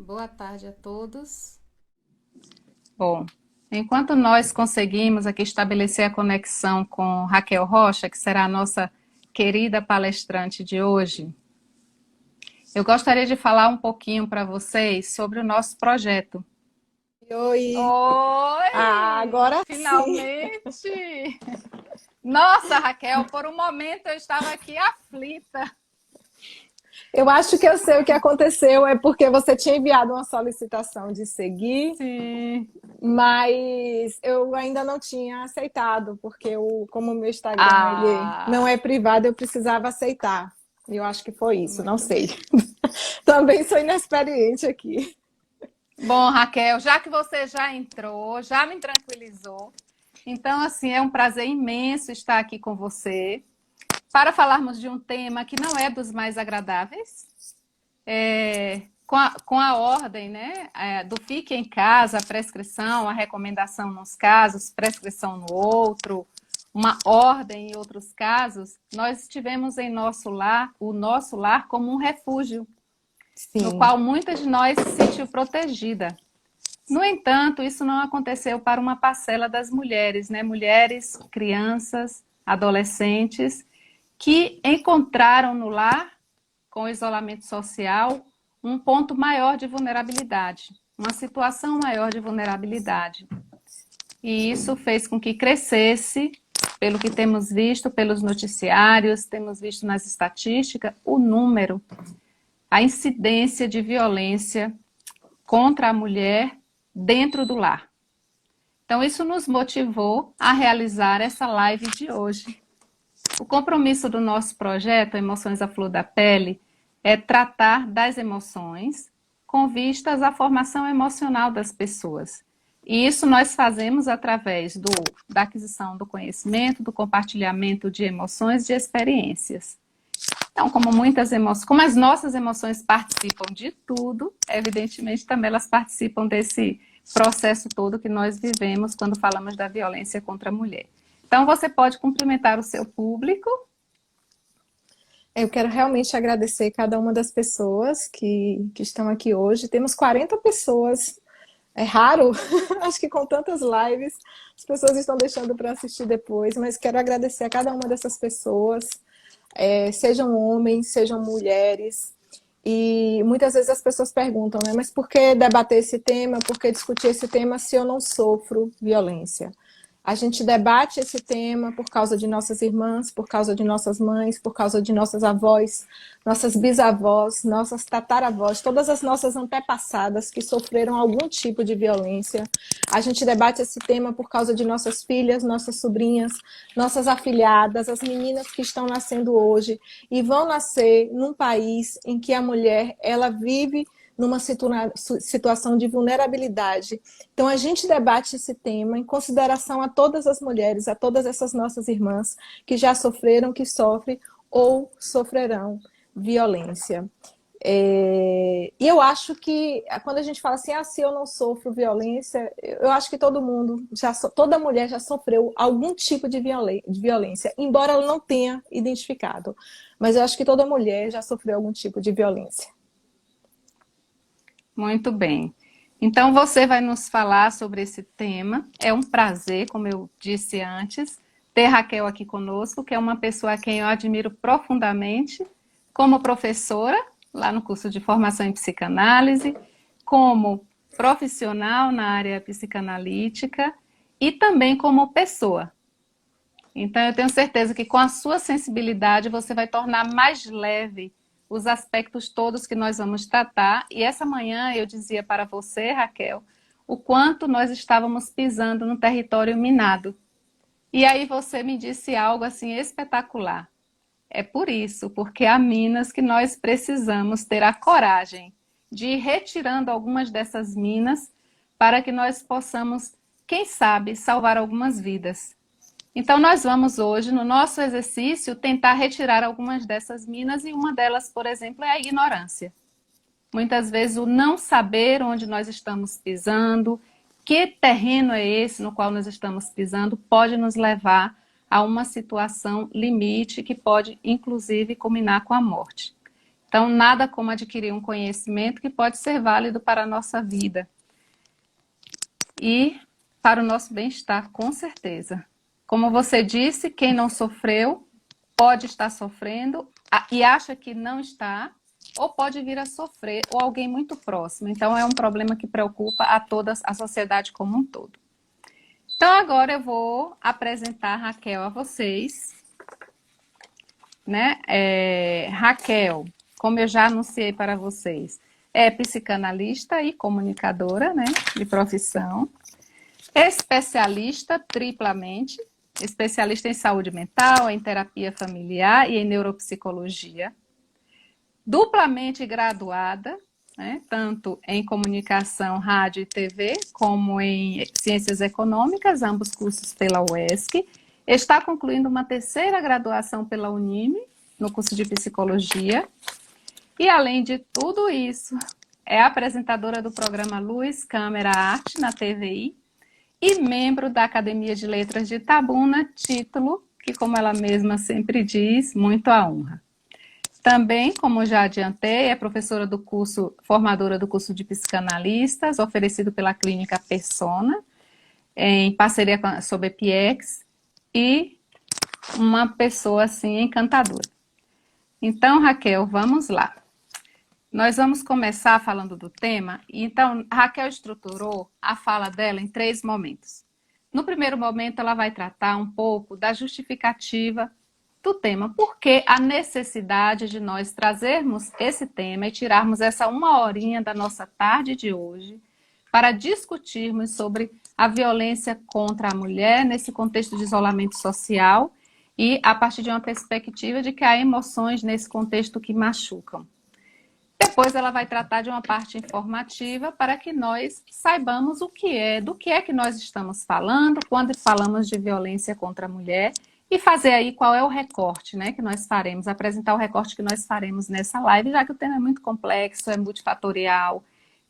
Boa tarde a todos. Bom, enquanto nós conseguimos aqui estabelecer a conexão com Raquel Rocha, que será a nossa querida palestrante de hoje, eu gostaria de falar um pouquinho para vocês sobre o nosso projeto. Oi! Oi! Agora sim! Finalmente! Nossa, Raquel, por um momento eu estava aqui aflita. Eu acho que eu sei o que aconteceu, é porque você tinha enviado uma solicitação de seguir, Sim. mas eu ainda não tinha aceitado, porque como o meu Instagram ele não Ah, é privado, eu precisava aceitar. Eu acho que foi isso, não muito sei. bem. Também sou inexperiente aqui. Bom, Raquel, já que você já entrou, já me tranquilizou. Então, assim, é um prazer imenso estar aqui com você para falarmos de um tema que não é dos mais agradáveis, com a ordem, né, do fique em casa, a prescrição, a recomendação nos casos, prescrição no outro, uma ordem em outros casos, nós tivemos em nosso lar, o nosso lar como um refúgio, no Sim, qual muitas de nós se sentiu protegida. No entanto, isso não aconteceu para uma parcela das mulheres, né? Mulheres, crianças, adolescentes, que encontraram no lar, com o isolamento social, um ponto maior de vulnerabilidade, uma situação maior de vulnerabilidade. E isso fez com que crescesse, pelo que temos visto pelos noticiários, temos visto nas estatísticas, o número, a incidência de violência contra a mulher dentro do lar. Então, isso nos motivou a realizar essa live de hoje. O compromisso do nosso projeto Emoções à Flor da Pele é tratar das emoções com vistas à formação emocional das pessoas. E isso nós fazemos através da aquisição do conhecimento, do compartilhamento de emoções, de experiências. Então, como muitas emoções, como as nossas emoções participam de tudo, evidentemente também elas participam desse processo todo que nós vivemos quando falamos da violência contra a mulher. Então, você pode cumprimentar o seu público. eu quero realmente agradecer cada uma das pessoas que estão aqui hoje. Temos 40 pessoas. É raro, acho que com tantas lives, as pessoas estão deixando para assistir depois, mas quero agradecer a cada uma dessas pessoas, sejam homens, sejam mulheres. E muitas vezes as pessoas perguntam, né? Mas por que debater esse tema? Por que discutir esse tema se eu não sofro violência? A gente debate esse tema por causa de nossas irmãs, por causa de nossas mães, por causa de nossas avós, nossas bisavós, nossas tataravós, todas as nossas antepassadas que sofreram algum tipo de violência. A gente debate esse tema por causa de nossas filhas, nossas sobrinhas, nossas afilhadas, as meninas que estão nascendo hoje e vão nascer num país em que a mulher ela vive numa situação de vulnerabilidade. Então, a gente debate esse tema em consideração a todas as mulheres, a todas essas nossas irmãs que já sofreram, que sofrem ou sofrerão violência. E eu acho que quando a gente fala assim, se eu não sofro violência, eu acho que todo mundo, toda mulher já sofreu algum tipo de violência, embora ela não tenha identificado. Mas eu acho que toda mulher já sofreu algum tipo de violência. Muito bem. Então, você vai nos falar sobre esse tema. É um prazer, como eu disse antes, ter Raquel aqui conosco, que é uma pessoa a quem eu admiro profundamente, como professora, lá no curso de formação em psicanálise, como profissional na área psicanalítica e também como pessoa. Então, eu tenho certeza que com a sua sensibilidade você vai tornar mais leve os aspectos todos que nós vamos tratar. E essa manhã eu dizia para você, Raquel, o quanto nós estávamos pisando no território minado. E aí você me disse algo assim espetacular. É por isso, porque há minas que nós precisamos ter a coragem de ir retirando algumas dessas minas para que nós possamos, quem sabe, salvar algumas vidas. Então, nós vamos hoje, no nosso exercício, tentar retirar algumas dessas minas e uma delas, por exemplo, é a ignorância. Muitas vezes, o não saber onde nós estamos pisando, que terreno é esse no qual nós estamos pisando, pode nos levar a uma situação limite que pode, inclusive, culminar com a morte. Então, nada como adquirir um conhecimento que pode ser válido para a nossa vida e para o nosso bem-estar, com certeza. Como você disse, quem não sofreu pode estar sofrendo e acha que não está, ou pode vir a sofrer, ou alguém muito próximo. Então, é um problema que preocupa a toda a sociedade como um todo. Então, agora eu vou apresentar a Raquel a vocês. Né? Raquel, como eu já anunciei para vocês, é psicanalista e comunicadora, né, de profissão, especialista triplamente, especialista em saúde mental, em terapia familiar e em neuropsicologia, duplamente graduada, né, tanto em comunicação, rádio e TV, como em ciências econômicas, ambos cursos pela UESC. Está concluindo uma terceira graduação pela Unime, no curso de psicologia. E, além de tudo isso, é apresentadora do programa Luz, Câmera, Arte na TVI e membro da Academia de Letras de Itabuna, título que, como ela mesma sempre diz, muito à honra. Também, como já adiantei, é professora do curso, formadora do curso de psicanalistas, oferecido pela Clínica Persona, em parceria com a Sobepiex, e uma pessoa assim encantadora. Então, Raquel, vamos lá. Nós vamos começar falando do tema. Então, a Raquel estruturou a fala dela em 3 momentos. No primeiro momento, ela vai tratar um pouco da justificativa do tema, porque a necessidade de nós trazermos esse tema e tirarmos essa 1 horinha da nossa tarde de hoje para discutirmos sobre a violência contra a mulher nesse contexto de isolamento social e a partir de uma perspectiva de que há emoções nesse contexto que machucam. Depois ela vai tratar de uma parte informativa para que nós saibamos do que é que nós estamos falando quando falamos de violência contra a mulher e fazer aí qual é o recorte, né, que nós faremos, apresentar o recorte que nós faremos nessa live, já que o tema é muito complexo, é multifatorial,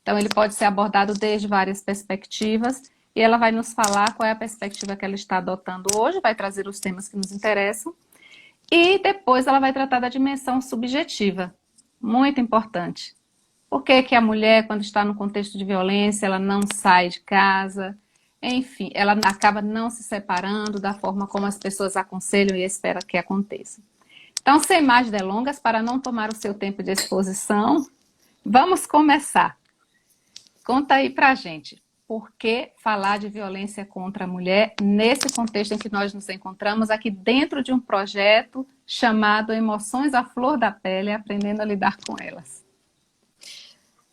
então ele pode ser abordado desde várias perspectivas e ela vai nos falar qual é a perspectiva que ela está adotando hoje, vai trazer os temas que nos interessam e depois ela vai tratar da dimensão subjetiva, muito importante. Por que que a mulher, quando está no contexto de violência, ela não sai de casa? Enfim, ela acaba não se separando da forma como as pessoas aconselham e esperam que aconteça. Então, sem mais delongas, para não tomar o seu tempo de exposição, vamos começar. Conta aí pra gente, por que falar de violência contra a mulher nesse contexto em que nós nos encontramos aqui dentro de um projeto chamado Emoções à Flor da Pele, aprendendo a lidar com elas?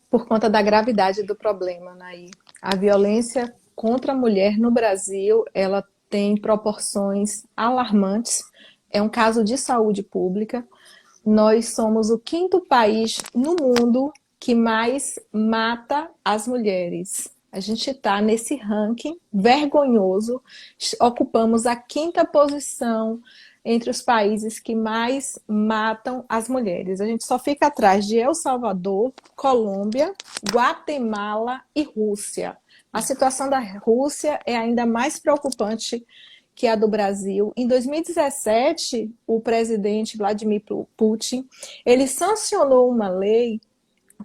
Por conta da gravidade do problema, Naí. A violência contra a mulher no Brasil, ela tem proporções alarmantes. É um caso de saúde pública. Nós somos o 5º país no mundo que mais mata as mulheres. A gente está nesse ranking vergonhoso, ocupamos a 5ª posição entre os países que mais matam as mulheres. A gente só fica atrás de El Salvador, Colômbia, Guatemala e Rússia. A situação da Rússia é ainda mais preocupante que a do Brasil. Em 2017, o presidente Vladimir Putin, ele sancionou uma lei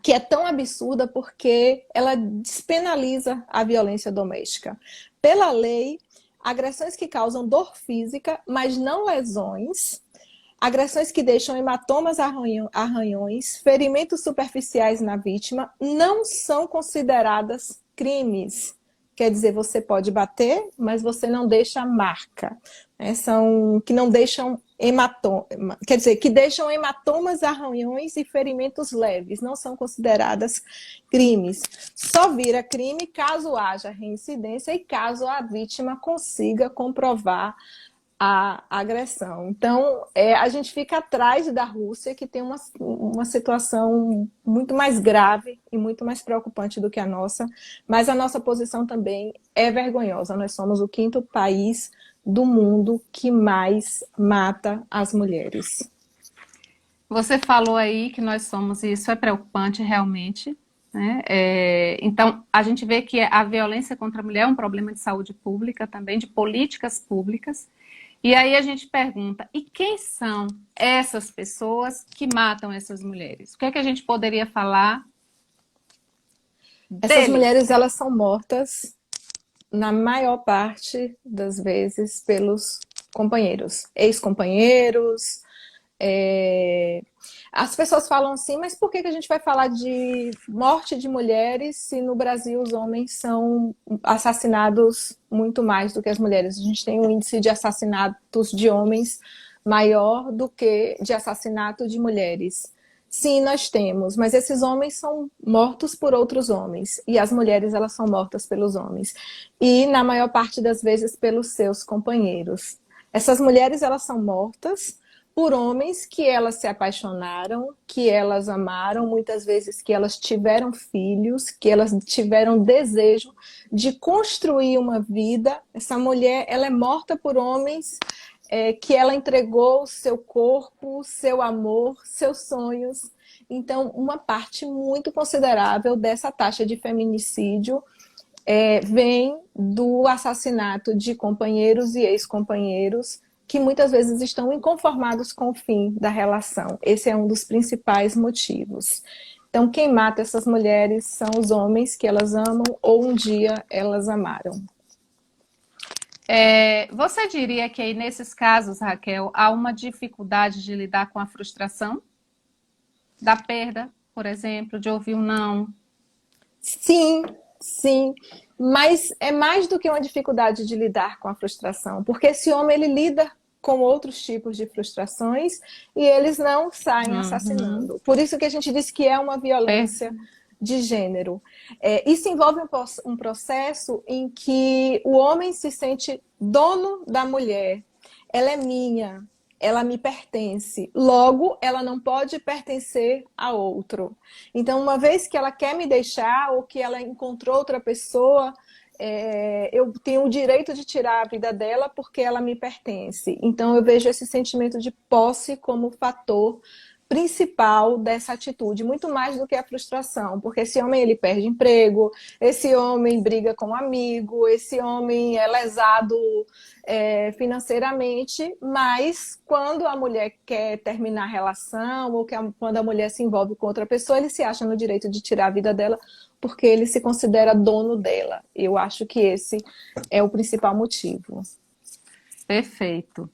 que é tão absurda porque ela despenaliza a violência doméstica. Pela lei, agressões que causam dor física, mas não lesões, agressões que deixam hematomas, arranhões, ferimentos superficiais na vítima, não são consideradas crimes. Quer dizer, você pode bater, mas você não deixa marca. São que não deixam quer dizer, que deixam hematomas, arranhões e ferimentos leves, não são consideradas crimes. Só vira crime caso haja reincidência e caso a vítima consiga comprovar a agressão. Então, a gente fica atrás da Rússia, que tem uma situação muito mais grave e muito mais preocupante do que a nossa, mas a nossa posição também é vergonhosa. Nós somos o 5º país do mundo que mais mata as mulheres. Você falou aí que nós somos, e isso é preocupante realmente, né? Então, a gente vê que a violência contra a mulher é um problema de saúde pública também, de políticas públicas, E aí a gente pergunta, e quem são essas pessoas que matam essas mulheres? O que é que a gente poderia falar Essas deles? mulheres, elas são mortas, na maior parte das vezes, pelos companheiros, ex-companheiros. é, As pessoas falam assim, mas por que que a gente vai falar de morte de mulheres se no Brasil os homens são assassinados muito mais do que as mulheres? A gente tem um índice de assassinatos de homens maior do que de assassinato de mulheres. Sim, nós temos, mas esses homens são mortos por outros homens e as mulheres elas são mortas pelos homens e na maior parte das vezes pelos seus companheiros. Essas mulheres elas são mortas por homens que elas se apaixonaram, que elas amaram, muitas vezes que elas tiveram filhos, que elas tiveram desejo de construir uma vida. Essa mulher ela é morta por homens que ela entregou seu corpo, seu amor, seus sonhos. Então, uma parte muito considerável dessa taxa de feminicídio vem do assassinato de companheiros e ex-companheiros que muitas vezes estão inconformados com o fim da relação. Esse é um dos principais motivos. Então, quem mata essas mulheres são os homens que elas amam ou um dia elas amaram. Você diria que aí nesses casos, Raquel, há uma dificuldade de lidar com a frustração da perda, por exemplo, de ouvir um não? Sim, sim, mas é mais do que uma dificuldade de lidar com a frustração, porque esse homem ele lida com outros tipos de frustrações e eles não saem Uhum. assassinando. Por isso que a gente diz que é uma violência de gênero. Isso envolve um processo em que o homem se sente dono da mulher. Ela é minha, ela me pertence. Logo, ela não pode pertencer a outro. Então, uma vez que ela quer me deixar ou que ela encontrou outra pessoa, eu tenho o direito de tirar a vida dela porque ela me pertence. Então, eu vejo esse sentimento de posse como fator principal dessa atitude, muito mais do que a frustração, porque esse homem ele perde emprego, esse homem briga com um amigo, esse homem é lesado financeiramente, mas quando a mulher quer terminar a relação ou quando a mulher se envolve com outra pessoa, ele se acha no direito de tirar a vida dela porque ele se considera dono dela. Eu acho que esse é o principal motivo. Perfeito.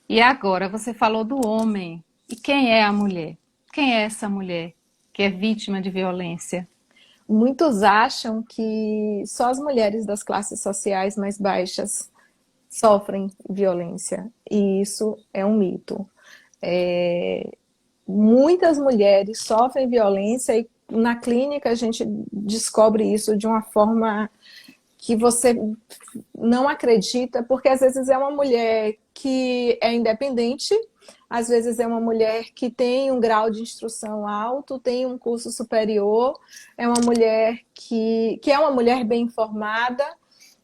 E agora, você falou do homem. E quem é a mulher? Quem é essa mulher que é vítima de violência? Muitos acham que só as mulheres das classes sociais mais baixas sofrem violência, e isso é um mito. Muitas mulheres sofrem violência e na clínica a gente descobre isso de uma forma que você não acredita, porque às vezes é uma mulher que é independente, às vezes é uma mulher que tem um grau de instrução alto, tem um curso superior, é uma mulher que é uma mulher bem informada.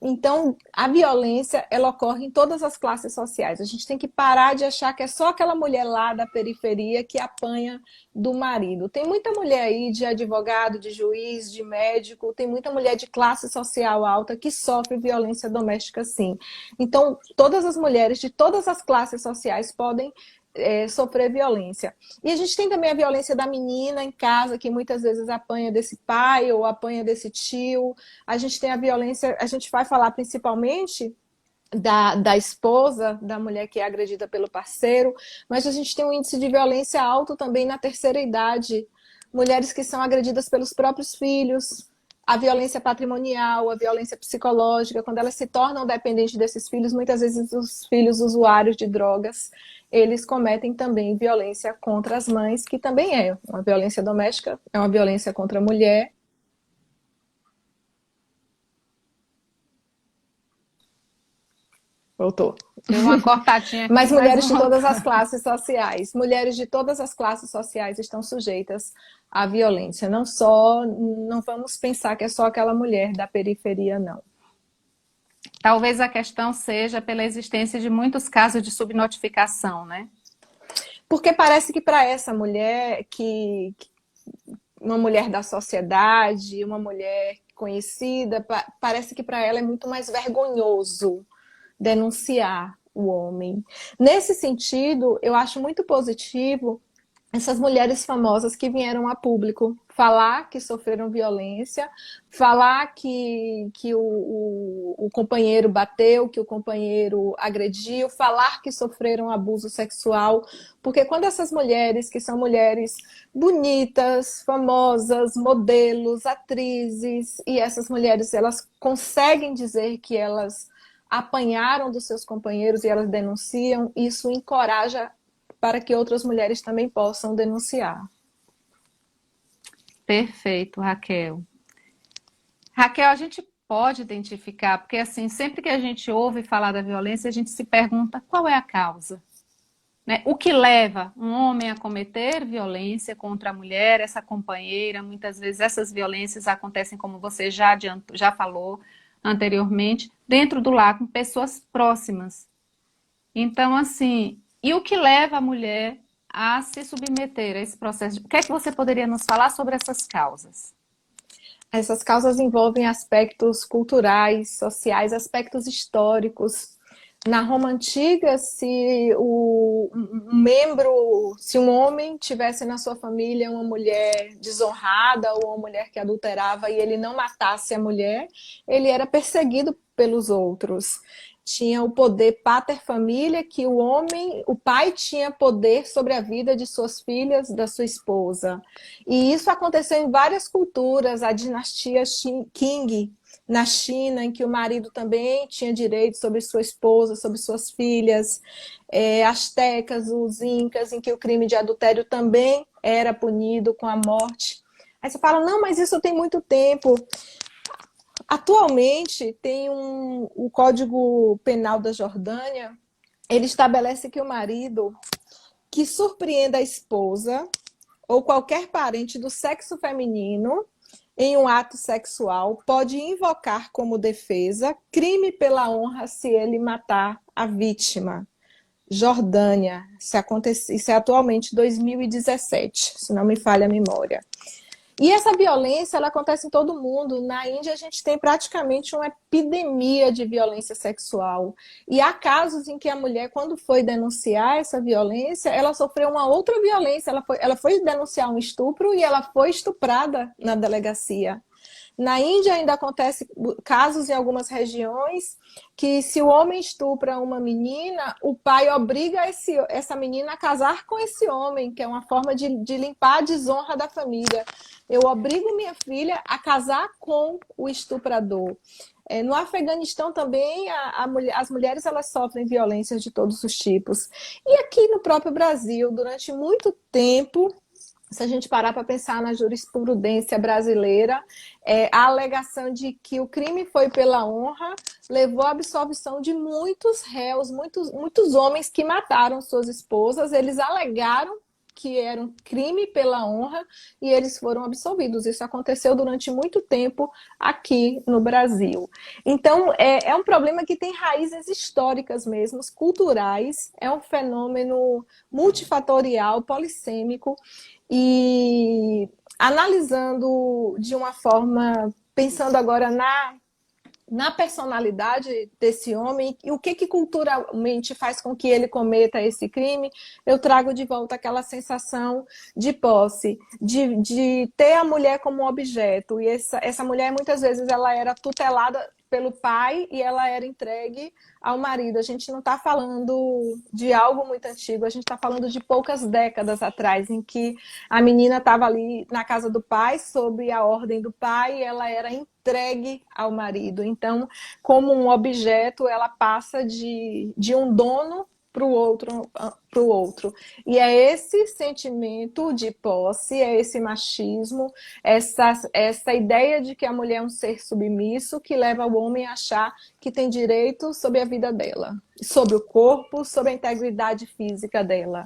Então, a violência, ela ocorre em todas as classes sociais. A gente tem que parar de achar que é só aquela mulher lá da periferia que apanha do marido. Tem muita mulher aí de advogado, de juiz, de médico, tem muita mulher de classe social alta que sofre violência doméstica, sim. Então, todas as mulheres de todas as classes sociais podem sofrer violência. E a gente tem também a violência da menina em casa, que muitas vezes apanha desse pai ou apanha desse tio. A gente tem a violência, a gente vai falar principalmente da esposa, da mulher que é agredida pelo parceiro, mas a gente tem um índice de violência alto também na terceira idade. Mulheres que são agredidas pelos próprios filhos, a violência patrimonial, a violência psicológica, quando elas se tornam dependentes desses filhos, muitas vezes os filhos usuários de drogas, eles cometem também violência contra as mães, que também é uma violência doméstica, é uma violência contra a mulher. Voltou. Deu uma cortadinha aqui, Mas mas mulheres de voltou. todas as classes sociais, mulheres de todas as classes sociais estão sujeitas à violência. Não vamos pensar que é só aquela mulher da periferia, não. Talvez a questão seja pela existência de muitos casos de subnotificação, né? Porque parece que para essa mulher, uma mulher da sociedade, uma mulher conhecida, parece que para ela é muito mais vergonhoso denunciar o homem. Nesse sentido, eu acho muito positivo essas mulheres famosas que vieram a público falar que sofreram violência, falar que o companheiro bateu, que o companheiro agrediu, falar que sofreram abuso sexual, porque quando essas mulheres, que são mulheres bonitas, famosas, modelos, atrizes, e essas mulheres, elas conseguem dizer que elas apanharam dos seus companheiros e elas denunciam, isso encoraja para que outras mulheres também possam denunciar. Perfeito, Raquel. Raquel, a gente pode identificar, porque assim, sempre que a gente ouve falar da violência, a gente se pergunta qual é a causa, né? O que leva um homem a cometer violência contra a mulher, essa companheira? Muitas vezes essas violências acontecem, como você já falou anteriormente, dentro do lar, com pessoas próximas. Então, assim, e o que leva a mulher a se submeter a esse processo? O que é que você poderia nos falar sobre essas causas? Essas causas envolvem aspectos culturais, sociais, aspectos históricos. Na Roma antiga, se um homem tivesse na sua família uma mulher desonrada ou uma mulher que adulterava e ele não matasse a mulher, ele era perseguido pelos outros. Tinha o poder pater família, que o pai tinha poder sobre a vida de suas filhas, da sua esposa. E isso aconteceu em várias culturas, a dinastia Qing, na China, em que o marido também tinha direito sobre sua esposa, sobre suas filhas, astecas, os incas, em que o crime de adultério também era punido com a morte. Aí você fala, não, mas isso tem muito tempo. Atualmente, tem o Código Penal da Jordânia, ele estabelece que o marido que surpreenda a esposa ou qualquer parente do sexo feminino em um ato sexual pode invocar como defesa crime pela honra se ele matar a vítima. Jordânia, isso é atualmente 2017, se não me falha a memória. E essa violência, ela acontece em todo mundo. Na Índia, a gente tem praticamente uma epidemia de violência sexual. E há casos em que a mulher, quando foi denunciar essa violência, ela sofreu uma outra violência. Ela foi denunciar um estupro e ela foi estuprada na delegacia. Na Índia ainda acontece casos em algumas regiões que se o homem estupra uma menina, o pai obriga essa menina a casar com esse homem, que é uma forma de limpar a desonra da família. Eu obrigo minha filha a casar com o estuprador. No Afeganistão também as mulheres elas sofrem violências de todos os tipos. E aqui no próprio Brasil, durante muito tempo, se a gente parar para pensar na jurisprudência brasileira, a alegação de que o crime foi pela honra levou à absolvição de muitos réus, muitos homens que mataram suas esposas. Eles alegaram que era um crime pela honra e eles foram absolvidos. Isso aconteceu durante muito tempo aqui no Brasil. Então, é um problema que tem raízes históricas mesmo, culturais, é um fenômeno multifatorial, polissêmico, e analisando de uma forma, pensando agora na personalidade desse homem e o que culturalmente faz com que ele cometa esse crime, eu trago de volta aquela sensação de posse, de ter a mulher como objeto. E essa mulher, muitas vezes, ela era tutelada pelo pai e ela era entregue ao marido. A gente não está falando de algo muito antigo, a gente está falando de poucas décadas atrás, em que a menina estava ali na casa do pai, sob a ordem do pai, e ela era entregue ao marido. Então, como um objeto, ela passa de um dono para o outro. E é esse sentimento de posse, é esse machismo, essa ideia de que a mulher é um ser submisso que leva o homem a achar que tem direito sobre a vida dela, sobre o corpo, sobre a integridade física dela.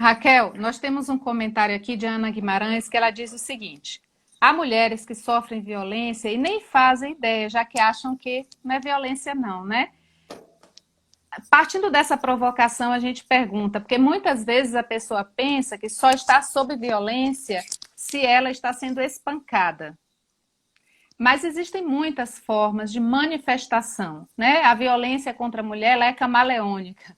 Raquel, nós temos um comentário aqui de Ana Guimarães que ela diz o seguinte: há mulheres que sofrem violência e nem fazem ideia, já que acham que não é violência não, né? Partindo dessa provocação, a gente pergunta, porque muitas vezes a pessoa pensa que só está sob violência se ela está sendo espancada. Mas existem muitas formas de manifestação, né? A violência contra a mulher, ela é camaleônica.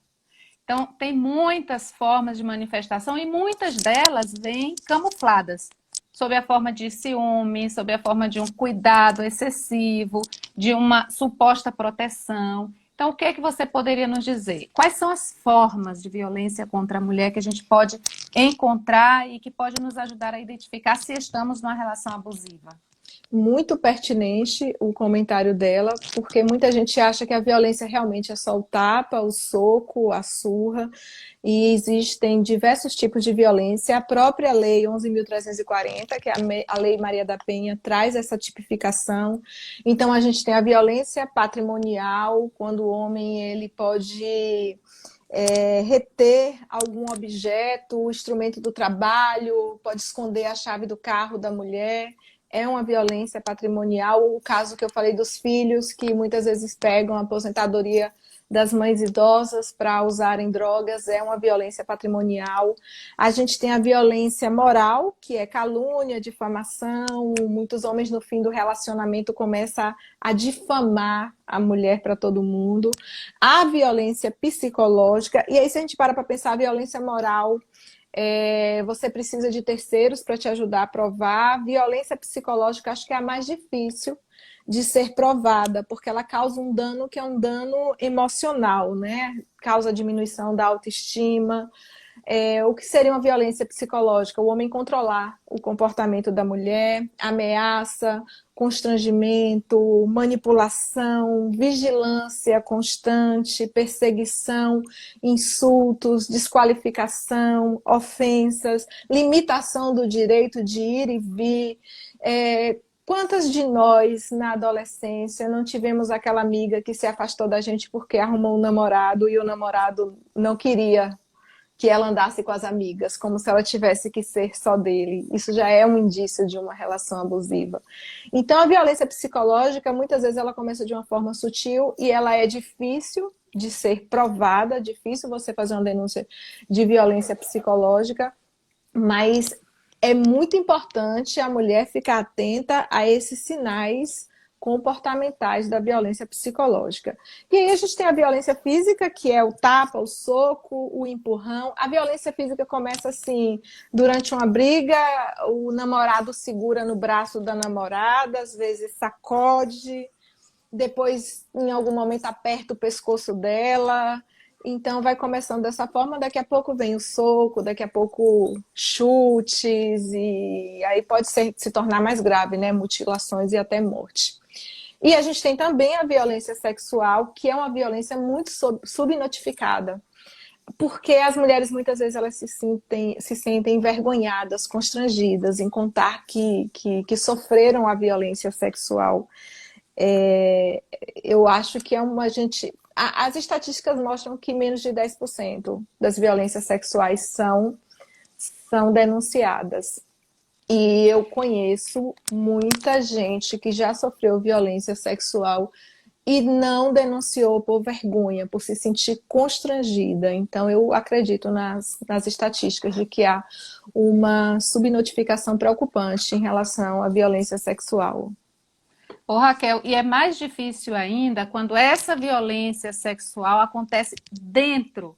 Então, tem muitas formas de manifestação e muitas delas vêm camufladas, sob a forma de ciúme, sob a forma de um cuidado excessivo, de uma suposta proteção. Então, o que é que você poderia nos dizer? Quais são as formas de violência contra a mulher que a gente pode encontrar e que pode nos ajudar a identificar se estamos numa relação abusiva? Muito pertinente o comentário dela, porque muita gente acha que a violência realmente é só o tapa, o soco, a surra, e existem diversos tipos de violência. A própria Lei 11.340, que é a Lei Maria da Penha, traz essa tipificação. Então, a gente tem a violência patrimonial, quando o homem ele pode reter algum objeto, o instrumento do trabalho, pode esconder a chave do carro da mulher. É uma violência patrimonial. O caso que eu falei dos filhos, que muitas vezes pegam a aposentadoria das mães idosas para usarem drogas, é uma violência patrimonial. A gente tem a violência moral, que é calúnia, difamação. Muitos homens, no fim do relacionamento, começam a difamar a mulher para todo mundo. A violência psicológica, e aí se a gente para pensar, a violência moral, você precisa de terceiros para te ajudar a provar. Violência psicológica acho que é a mais difícil de ser provada, porque ela causa um dano que é um dano emocional, né? Causa diminuição da autoestima. O que seria uma violência psicológica? O homem controlar o comportamento da mulher, ameaça, constrangimento, manipulação, vigilância constante, perseguição, insultos, desqualificação, ofensas, limitação do direito de ir e vir. Quantas de nós, na adolescência, não tivemos aquela amiga que se afastou da gente porque arrumou um namorado e o namorado não queria que ela andasse com as amigas, como se ela tivesse que ser só dele? Isso já é um indício de uma relação abusiva. Então, a violência psicológica, muitas vezes, ela começa de uma forma sutil e ela é difícil de ser provada, difícil você fazer uma denúncia de violência psicológica, mas é muito importante a mulher ficar atenta a esses sinais comportamentais da violência psicológica. E aí a gente tem a violência física, que é o tapa, o soco, o empurrão. A violência física começa assim, durante uma briga, o namorado segura no braço da namorada, às vezes sacode, depois em algum momento aperta o pescoço dela. Então vai começando dessa forma, daqui a pouco vem o soco, daqui a pouco chutes, e aí pode se tornar mais grave, né? Mutilações e até morte. E a gente tem também a violência sexual, que é uma violência muito subnotificada, porque as mulheres muitas vezes elas se sentem envergonhadas, constrangidas em contar que sofreram a violência sexual. Eu acho que as estatísticas mostram que menos de 10% das violências sexuais são denunciadas. E eu conheço muita gente que já sofreu violência sexual e não denunciou por vergonha, por se sentir constrangida. Então, eu acredito nas estatísticas de que há uma subnotificação preocupante em relação à violência sexual. Ô, Raquel, e é mais difícil ainda quando essa violência sexual acontece dentro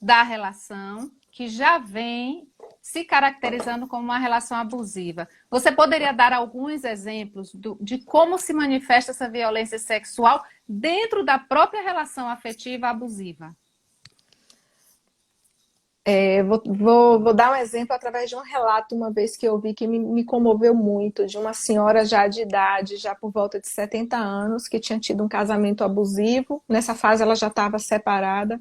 da relação, que já vem se caracterizando como uma relação abusiva. Você poderia dar alguns exemplos de como se manifesta essa violência sexual dentro da própria relação afetiva abusiva? Vou dar um exemplo através de um relato uma vez que eu vi que me comoveu muito, de uma senhora já de idade, já por volta de 70 anos, que tinha tido um casamento abusivo. Nessa fase ela já estava separada,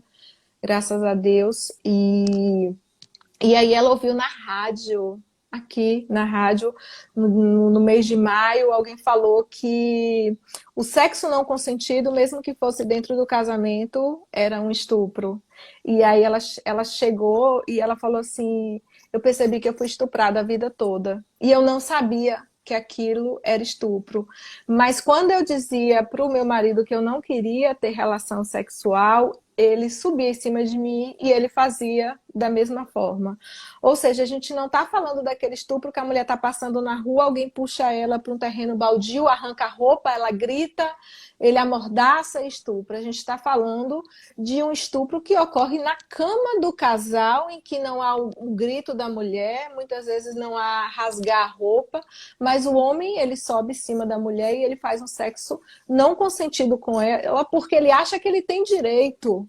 graças a Deus, e aí ela ouviu na rádio, aqui na rádio, no mês de maio, alguém falou que o sexo não consentido, mesmo que fosse dentro do casamento, era um estupro. E aí ela chegou e ela falou assim, eu percebi que eu fui estuprada a vida toda. E eu não sabia que aquilo era estupro. Mas quando eu dizia para o meu marido que eu não queria ter relação sexual, ele subia em cima de mim e ele fazia da mesma forma. Ou seja, a gente não está falando daquele estupro que a mulher está passando na rua, alguém puxa ela para um terreno baldio, arranca a roupa, ela grita, ele amordaça e estupra. A gente está falando de um estupro que ocorre na cama do casal, em que não há o grito da mulher, muitas vezes não há rasgar a roupa, mas o homem, ele sobe em cima da mulher e ele faz um sexo não consentido com ela, porque ele acha que ele tem direito.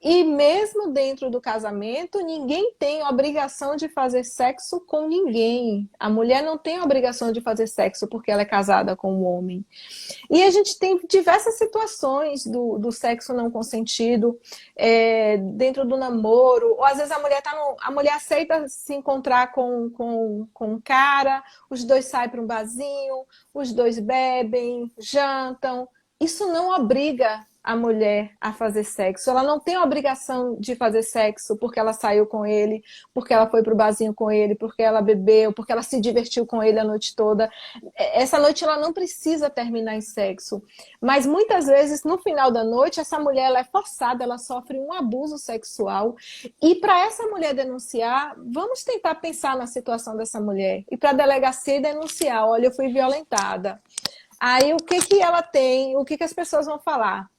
E mesmo dentro do casamento, ninguém tem obrigação de fazer sexo com ninguém. A mulher não tem obrigação de fazer sexo porque ela é casada com um homem. E a gente tem diversas situações do sexo não consentido, dentro do namoro, ou às vezes a mulher aceita se encontrar com um cara, os dois saem para um barzinho, os dois bebem, jantam. Isso não obriga a mulher a fazer sexo. Ela não tem a obrigação de fazer sexo porque ela saiu com ele, porque ela foi pro barzinho com ele, porque ela bebeu, porque ela se divertiu com ele a noite toda. Essa noite ela não precisa terminar em sexo. Mas muitas vezes, no final da noite, essa mulher ela é forçada, ela sofre um abuso sexual. E para essa mulher denunciar, vamos tentar pensar na situação dessa mulher. E para a delegacia denunciar, olha, eu fui violentada. Aí o que ela tem, o que as pessoas vão falar?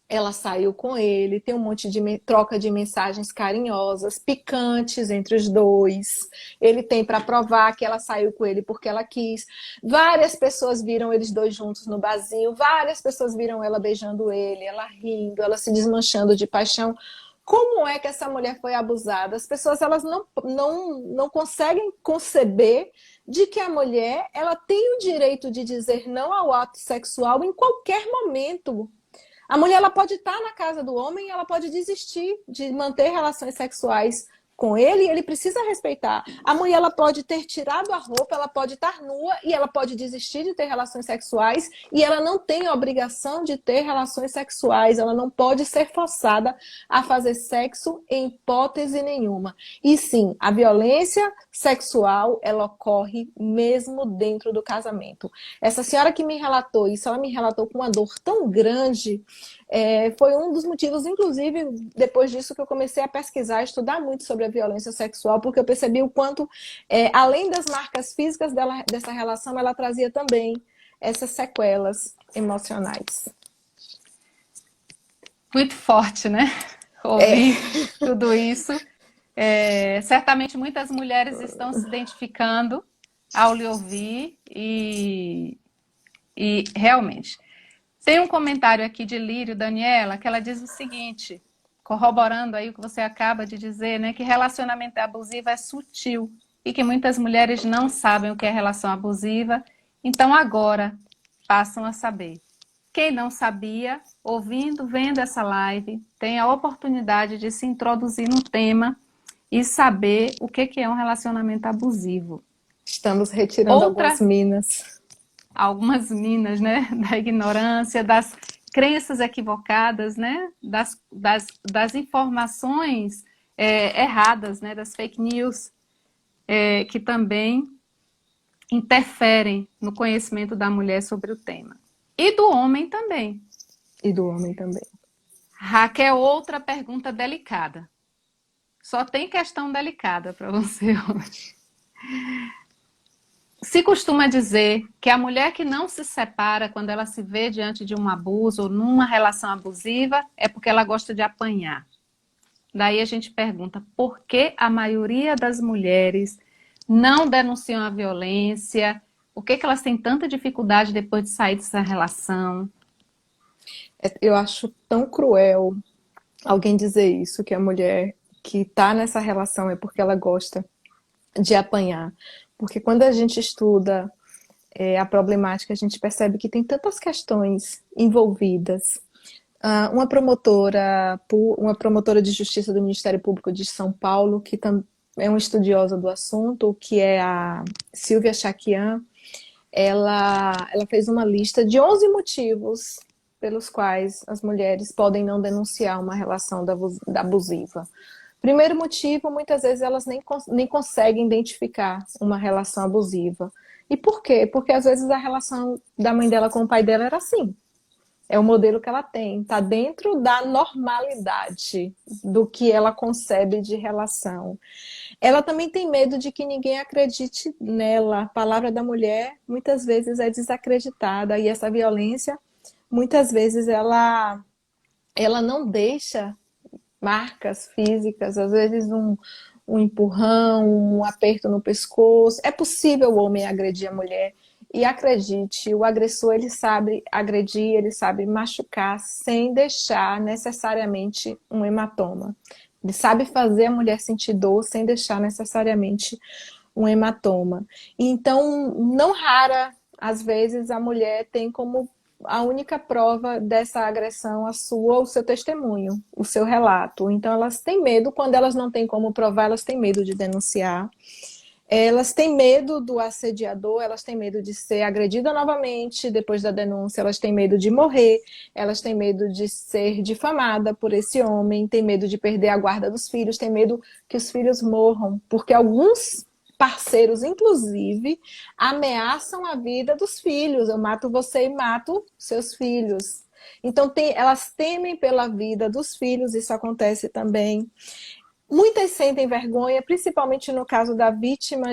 Ela saiu com ele, tem um monte de troca de mensagens carinhosas, picantes entre os dois. Ele tem para provar que ela saiu com ele porque ela quis. Várias pessoas viram eles dois juntos no barzinho, várias pessoas viram ela beijando ele, ela rindo, ela se desmanchando de paixão. Como é que essa mulher foi abusada? As pessoas elas não conseguem conceber de que a mulher ela tem o direito de dizer não ao ato sexual em qualquer momento. A mulher ela pode estar na casa do homem e ela pode desistir de manter relações sexuais com ele e ele precisa respeitar. A mulher ela pode ter tirado a roupa, ela pode estar nua e ela pode desistir de ter relações sexuais e ela não tem a obrigação de ter relações sexuais, ela não pode ser forçada a fazer sexo em hipótese nenhuma. E sim, a violência sexual ela ocorre mesmo dentro do casamento. Essa senhora que me relatou isso, ela me relatou com uma dor tão grande. Foi um dos motivos, inclusive, depois disso que eu comecei a pesquisar, estudar muito sobre a violência sexual, porque eu percebi o quanto, além das marcas físicas dessa relação, ela trazia também essas sequelas emocionais. Muito forte, né? Ouvir tudo isso. Certamente muitas mulheres estão se identificando ao lhe ouvir e realmente... Tem um comentário aqui de Lírio, Daniela, que ela diz o seguinte, corroborando aí o que você acaba de dizer, né, que relacionamento abusivo é sutil e que muitas mulheres não sabem o que é relação abusiva, então agora passam a saber. Quem não sabia, ouvindo, vendo essa live, tem a oportunidade de se introduzir no tema e saber o que é um relacionamento abusivo. Estamos retirando algumas minas, né, da ignorância, das crenças equivocadas, né, das informações erradas, né, das fake news, que também interferem no conhecimento da mulher sobre o tema. E do homem também. Raquel, outra pergunta delicada. Só tem questão delicada para você hoje. Se costuma dizer que a mulher que não se separa quando ela se vê diante de um abuso ou numa relação abusiva é porque ela gosta de apanhar. Daí a gente pergunta por que a maioria das mulheres não denunciam a violência, por que elas têm tanta dificuldade depois de sair dessa relação? Eu acho tão cruel alguém dizer isso, que a mulher que está nessa relação é porque ela gosta de apanhar. Porque quando a gente estuda a problemática, a gente percebe que tem tantas questões envolvidas. Uma promotora de justiça do Ministério Público de São Paulo, que é uma estudiosa do assunto, que é a Silvia Chaquian, ela fez uma lista de 11 motivos pelos quais as mulheres podem não denunciar uma relação abusiva. Primeiro motivo, muitas vezes elas nem conseguem identificar uma relação abusiva. E por quê? Porque às vezes a relação da mãe dela com o pai dela era assim. É o modelo que ela tem, está dentro da normalidade do que ela concebe de relação. Ela também tem medo de que ninguém acredite nela. A palavra da mulher muitas vezes é desacreditada e essa violência, muitas vezes ela não deixa marcas físicas, às vezes um empurrão, um aperto no pescoço. É possível o homem agredir a mulher. E acredite, o agressor ele sabe agredir, ele sabe machucar sem deixar necessariamente um hematoma. Ele sabe fazer a mulher sentir dor sem deixar necessariamente um hematoma. Então, não rara, às vezes, a mulher tem como a única prova dessa agressão a sua, o seu testemunho, o seu relato. Então, elas têm medo, quando elas não têm como provar, elas têm medo de denunciar. Elas têm medo do assediador, elas têm medo de ser agredida novamente depois da denúncia, elas têm medo de morrer, elas têm medo de ser difamada por esse homem, têm medo de perder a guarda dos filhos, têm medo que os filhos morram, porque alguns parceiros, inclusive, ameaçam a vida dos filhos. Eu mato você e mato seus filhos. Então, elas temem pela vida dos filhos, isso acontece também. Muitas sentem vergonha, principalmente no caso da vítima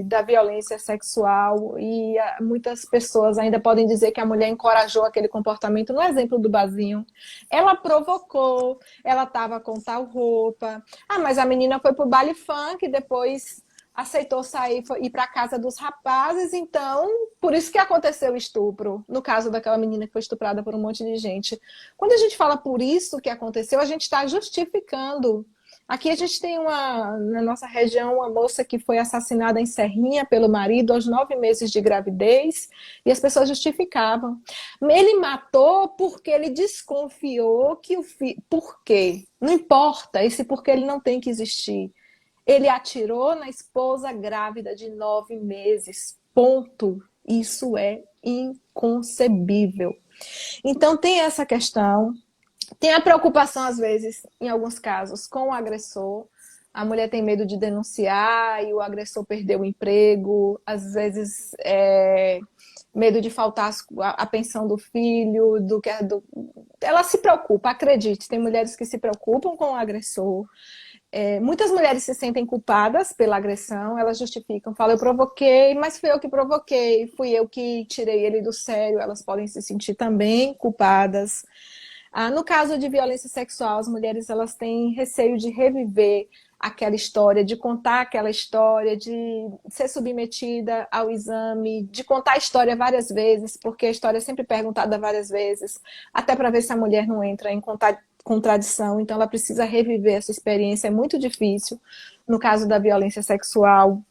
da violência sexual, e muitas pessoas ainda podem dizer que a mulher encorajou aquele comportamento. No exemplo do Bazinho, ela provocou, ela estava com tal roupa. Ah, mas a menina foi pro baile funk, depois aceitou sair e ir para casa dos rapazes, então por isso que aconteceu o estupro, no caso daquela menina que foi estuprada por um monte de gente. Quando a gente fala por isso que aconteceu, a gente está justificando. Aqui a gente tem na nossa região, uma moça que foi assassinada em Serrinha pelo marido aos 9 meses de gravidez, e as pessoas justificavam. Ele matou porque ele desconfiou que o filho... Por quê? Não importa, esse porquê ele não tem que existir. Ele atirou na esposa grávida de 9 meses. Ponto. Isso é inconcebível. Então tem essa questão. Tem a preocupação, às vezes, em alguns casos, com o agressor. A mulher tem medo de denunciar e o agressor perdeu o emprego. Às vezes, medo de faltar a pensão do filho. Ela se preocupa, acredite. Tem mulheres que se preocupam com o agressor. Muitas mulheres se sentem culpadas pela agressão. Elas justificam, falam, eu provoquei, mas fui eu que provoquei. Fui eu que tirei ele do sério. Elas podem se sentir também culpadas. No caso de violência sexual, as mulheres elas têm receio de reviver aquela história, de contar aquela história, de ser submetida ao exame, de contar a história várias vezes, porque a história é sempre perguntada várias vezes, até para ver se a mulher não entra em contradição. Então ela precisa reviver essa experiência, é muito difícil. No caso da violência sexual,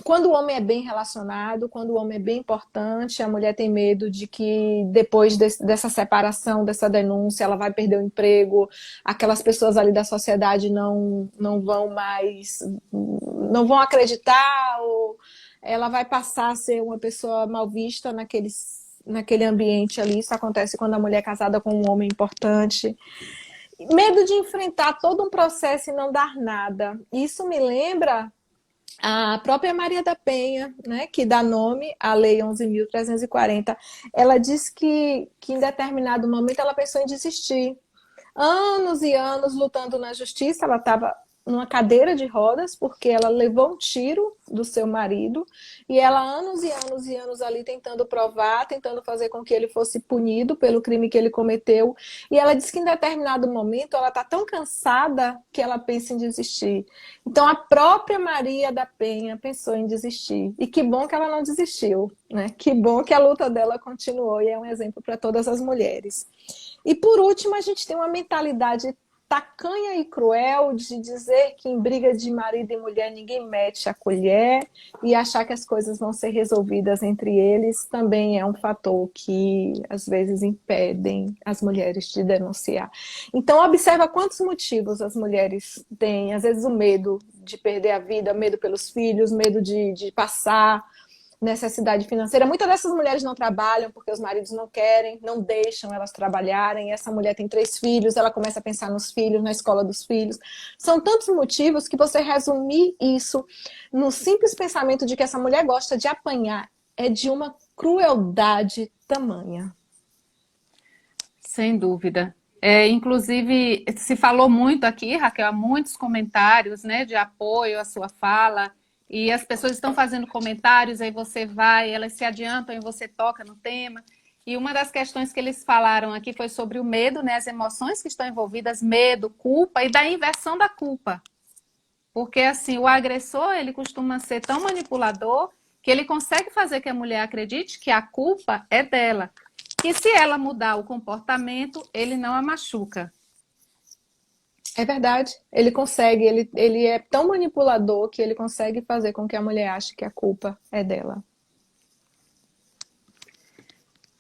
quando o homem é bem relacionado, quando o homem é bem importante, a mulher tem medo de que depois dessa separação, dessa denúncia, ela vai perder o emprego, aquelas pessoas ali da sociedade não vão acreditar, ou ela vai passar a ser uma pessoa mal vista naquele ambiente ali. Isso acontece quando a mulher é casada com um homem importante. Medo de enfrentar todo um processo e não dar nada. Isso me lembra a própria Maria da Penha, né, que dá nome à Lei 11.340, ela diz que em determinado momento ela pensou em desistir. Anos e anos lutando na justiça, ela estava numa cadeira de rodas, porque ela levou um tiro do seu marido, e ela anos e anos e anos ali tentando provar, tentando fazer com que ele fosse punido pelo crime que ele cometeu, e ela diz que em determinado momento ela está tão cansada que ela pensa em desistir. Então a própria Maria da Penha pensou em desistir, e que bom que ela não desistiu, né? Que bom que a luta dela continuou, e é um exemplo para todas as mulheres. E por último, a gente tem uma mentalidade tacanha e cruel de dizer que em briga de marido e mulher ninguém mete a colher, e achar que as coisas vão ser resolvidas entre eles também é um fator que às vezes impedem as mulheres de denunciar. Então observa quantos motivos as mulheres têm, às vezes o medo de perder a vida, medo pelos filhos, medo de passar necessidade financeira. Muitas dessas mulheres não trabalham porque os maridos não querem, não deixam elas trabalharem. Essa mulher tem 3 filhos, ela começa a pensar nos filhos, na escola dos filhos. São tantos motivos que você resumir isso no simples pensamento de que essa mulher gosta de apanhar é de uma crueldade tamanha. Sem dúvida. Inclusive, se falou muito aqui, Raquel, há muitos comentários, né, de apoio à sua fala, e as pessoas estão fazendo comentários, aí você vai, elas se adiantam e você toca no tema. E uma das questões que eles falaram aqui foi sobre o medo, né, as emoções que estão envolvidas, medo, culpa, e da inversão da culpa. Porque, assim, o agressor, ele costuma ser tão manipulador que ele consegue fazer que a mulher acredite que a culpa é dela. E se ela mudar o comportamento, ele não a machuca. É verdade, ele consegue, ele é tão manipulador que ele consegue fazer com que a mulher ache que a culpa é dela.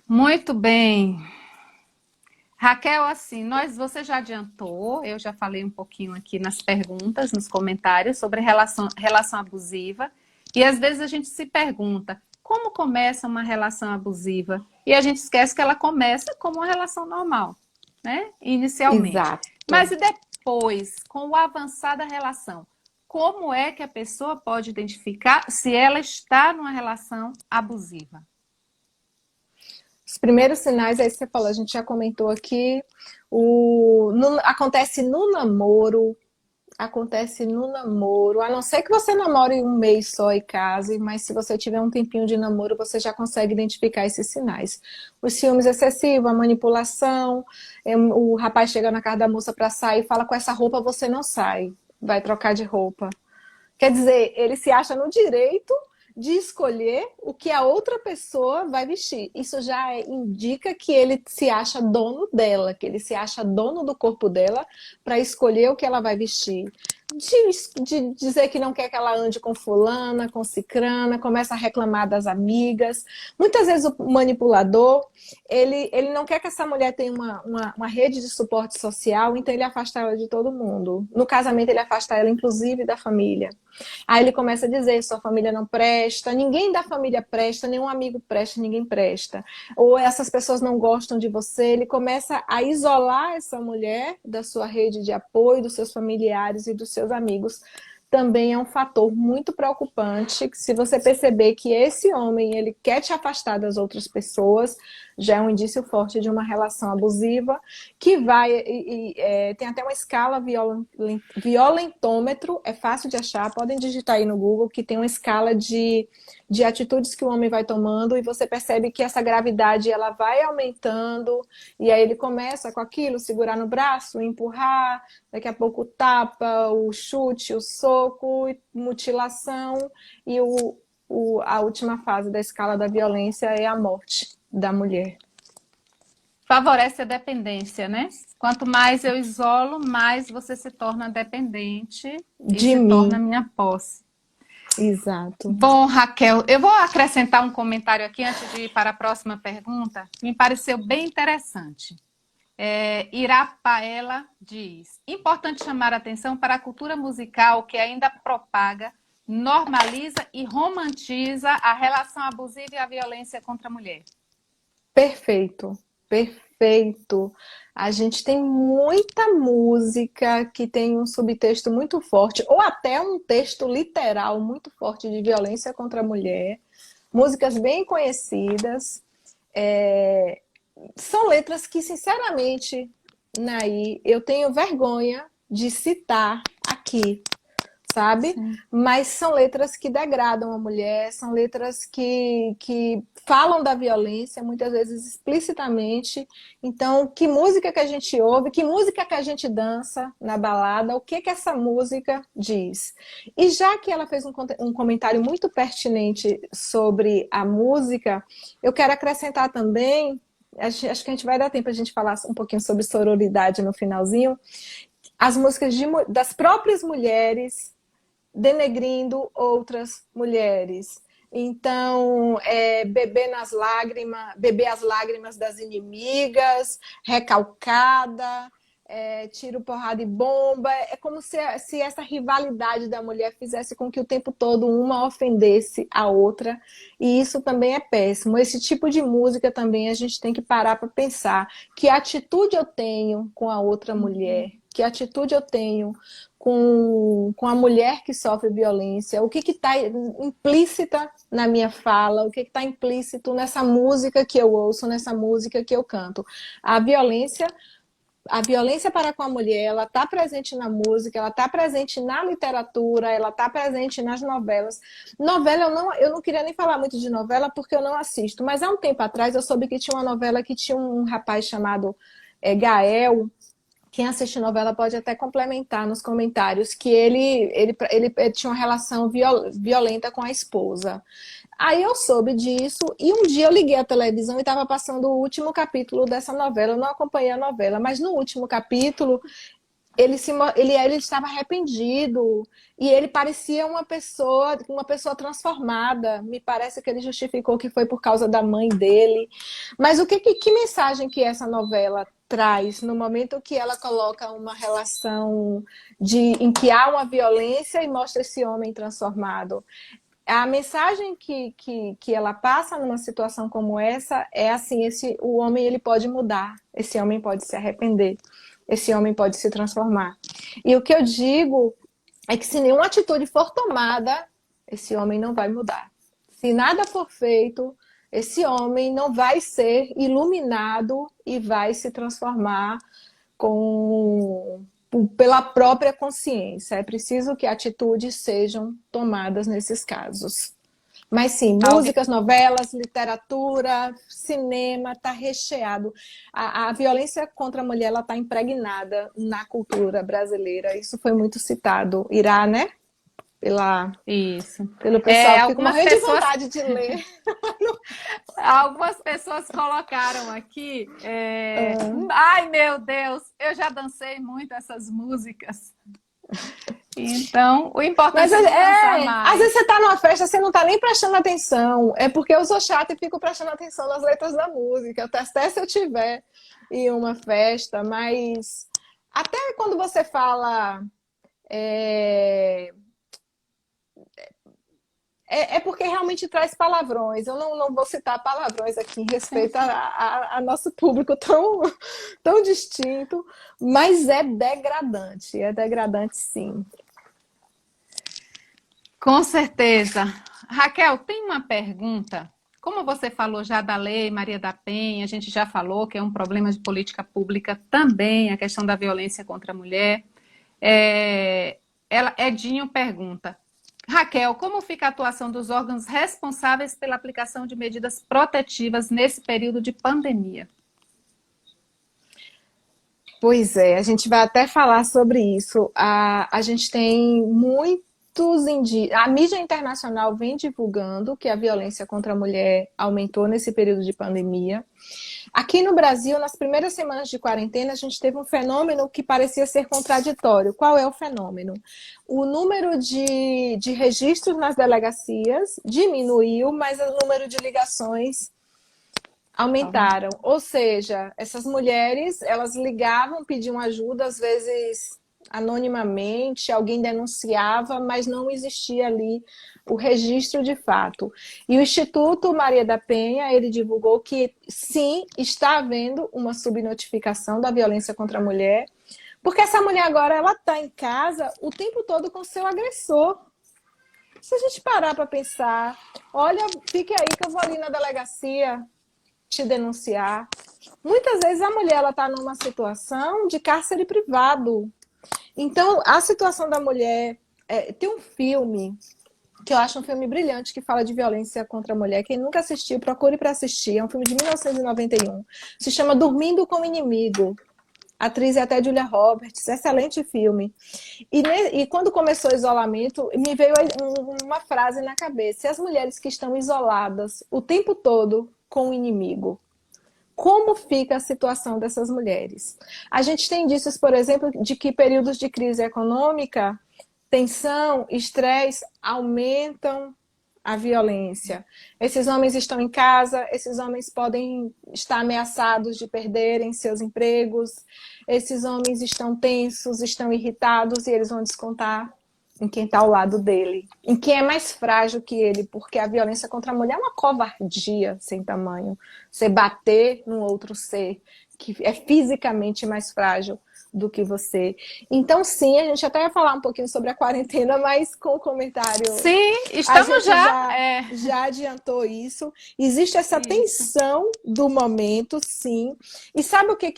Muito bem. Raquel, assim, você já adiantou, eu já falei um pouquinho aqui nas perguntas, nos comentários, sobre relação abusiva. E às vezes a gente se pergunta, como começa uma relação abusiva? E a gente esquece que ela começa como uma relação normal, né? Inicialmente. Exato. Mas e depois, com o avançar da relação, como é que a pessoa pode identificar se ela está numa relação abusiva? Os primeiros sinais, aí você falou, a gente já comentou aqui, acontece no namoro, a não ser que você namore um mês só e case, mas se você tiver um tempinho de namoro, você já consegue identificar esses sinais. Os ciúmes excessivos, a manipulação, o rapaz chega na casa da moça para sair e fala, com essa roupa você não sai, vai trocar de roupa. Quer dizer, ele se acha no direito de escolher o que a outra pessoa vai vestir. Isso já indica que ele se acha dono dela, que ele se acha dono do corpo dela para escolher o que ela vai vestir. De dizer que não quer que ela ande com fulana, com cicrana, começa a reclamar das amigas. Muitas vezes o manipulador, ele não quer que essa mulher tenha uma rede de suporte social, então ele afasta ela de todo mundo. No casamento ele afasta ela, inclusive, da família. Aí ele começa a dizer, sua família não presta, ninguém da família presta, nenhum amigo presta, ninguém presta. Ou essas pessoas não gostam de você. Ele começa a isolar essa mulher da sua rede de apoio, dos seus familiares e dos seus amigos. Também é um fator muito preocupante, que se você perceber que esse homem ele quer te afastar das outras pessoas, já é um indício forte de uma relação abusiva, que vai, tem até uma escala violentômetro, é fácil de achar, podem digitar aí no Google, que tem uma escala de atitudes que o homem vai tomando, e você percebe que essa gravidade ela vai aumentando, e aí ele começa com aquilo, segurar no braço, empurrar, daqui a pouco tapa, o chute, o soco, mutilação, e a última fase da escala da violência é a morte da mulher. Favorece a dependência, né? Quanto mais eu isolo, mais você se torna dependente e De se mim. torna minha posse. Exato. Bom, Raquel, eu vou acrescentar um comentário aqui antes de ir para a próxima pergunta. Me pareceu bem interessante. Irapaela diz: importante chamar a atenção para a cultura musical que ainda propaga, normaliza e romantiza a relação abusiva e a violência contra a mulher. Perfeito, perfeito. A gente tem muita música que tem um subtexto muito forte, ou até um texto literal muito forte de violência contra a mulher. Músicas bem conhecidas. São letras que, sinceramente, Naí, eu tenho vergonha de citar aqui, sabe? Sim. Mas são letras que degradam a mulher, são letras que falam da violência, muitas vezes explicitamente. Então, que música que a gente ouve, que música que a gente dança na balada, o que essa música diz? E já que ela fez um comentário muito pertinente sobre a música, eu quero acrescentar também, acho que a gente vai dar tempo a gente falar um pouquinho sobre sororidade no finalzinho, as músicas das próprias mulheres denegrindo outras mulheres. Então, beber as lágrimas das inimigas, recalcada, tiro, porrada e bomba. É como se essa rivalidade da mulher fizesse com que o tempo todo uma ofendesse a outra, e isso também é péssimo. Esse tipo de música também a gente tem que parar para pensar que atitude eu tenho com a outra mulher, que atitude eu tenho com a mulher que sofre violência, o que está implícita na minha fala, o que está implícito nessa música que eu ouço, nessa música que eu canto. A violência para com a mulher, ela está presente na música, ela está presente na literatura, ela está presente nas novelas. Novela, eu não queria nem falar muito de novela porque eu não assisto, mas há um tempo atrás eu soube que tinha uma novela que tinha um rapaz chamado Gael. Quem assiste novela pode até complementar nos comentários, que ele tinha uma relação violenta com a esposa. Aí eu soube disso e um dia eu liguei a televisão e estava passando o último capítulo dessa novela. Eu não acompanhei a novela, mas no último capítulo ele estava arrependido e ele parecia uma pessoa transformada. Me parece que ele justificou que foi por causa da mãe dele. Mas que mensagem que essa novela traz no momento que ela coloca uma relação em que há uma violência e mostra esse homem transformado? A mensagem que ela passa numa situação como essa é assim: o homem ele pode mudar, esse homem pode se arrepender, esse homem pode se transformar. E o que eu digo é que se nenhuma atitude for tomada, esse homem não vai mudar. Se nada for feito, esse homem não vai ser iluminado e vai se transformar pela própria consciência. É preciso que atitudes sejam tomadas nesses casos. Mas sim, músicas, novelas, literatura, cinema, está recheado. A violência contra a mulher, ela está impregnada na cultura brasileira. Isso foi muito citado. Irá, né? Pelo pessoal, fico morrendo de vontade de ler. Algumas pessoas colocaram aqui, ai meu Deus, eu já dancei muito essas músicas. Então, o importante é dançar mais. Às vezes você está numa festa, você não está nem prestando atenção. É porque eu sou chata e fico prestando atenção nas letras da música. Até se eu tiver em uma festa, mas até quando você fala... É porque realmente traz palavrões. Eu não vou citar palavrões aqui em respeito a nosso público tão distinto, mas é degradante sim. Com certeza. Raquel, tem uma pergunta. Como você falou já da Lei Maria da Penha, a gente já falou que é um problema de política pública também, a questão da violência contra a mulher. Edinho pergunta: Raquel, como fica a atuação dos órgãos responsáveis pela aplicação de medidas protetivas nesse período de pandemia? Pois é, a gente vai até falar sobre isso. A gente tem muitos indícios. A mídia internacional vem divulgando que a violência contra a mulher aumentou nesse período de pandemia. Aqui no Brasil, nas primeiras semanas de quarentena, a gente teve um fenômeno que parecia ser contraditório. Qual é o fenômeno? O número de registros nas delegacias diminuiu, mas o número de ligações aumentaram. Ou seja, essas mulheres, elas ligavam, pediam ajuda, às vezes anonimamente, alguém denunciava, mas não existia ali o registro de fato. E o Instituto Maria da Penha, ele divulgou que sim, está havendo uma subnotificação da violência contra a mulher, porque essa mulher agora, ela está em casa o tempo todo com seu agressor. Se a gente parar para pensar, olha, fique aí que eu vou ali na delegacia te denunciar. Muitas vezes a mulher está numa situação de cárcere privado. Então, a situação da mulher... tem um filme que eu acho um filme brilhante que fala de violência contra a mulher. Quem nunca assistiu, procure para assistir. É um filme de 1991. Se chama Dormindo com o Inimigo. A atriz é até Julia Roberts. Excelente filme. E quando começou o isolamento, me veio uma frase na cabeça. E as mulheres que estão isoladas o tempo todo com o inimigo, como fica a situação dessas mulheres? A gente tem indícios, por exemplo, de que períodos de crise econômica, tensão, estresse aumentam a violência. Esses homens estão em casa, esses homens podem estar ameaçados de perderem seus empregos, esses homens estão tensos, estão irritados e eles vão descontar em quem está ao lado dele, em quem é mais frágil que ele, porque a violência contra a mulher é uma covardia sem tamanho. Você bater num outro ser que é fisicamente mais frágil do que você. Então, sim, a gente até ia falar um pouquinho sobre a quarentena, mas com o comentário... Sim, A estamos gente já. já adiantou isso. Existe essa tensão do momento, sim. E sabe o que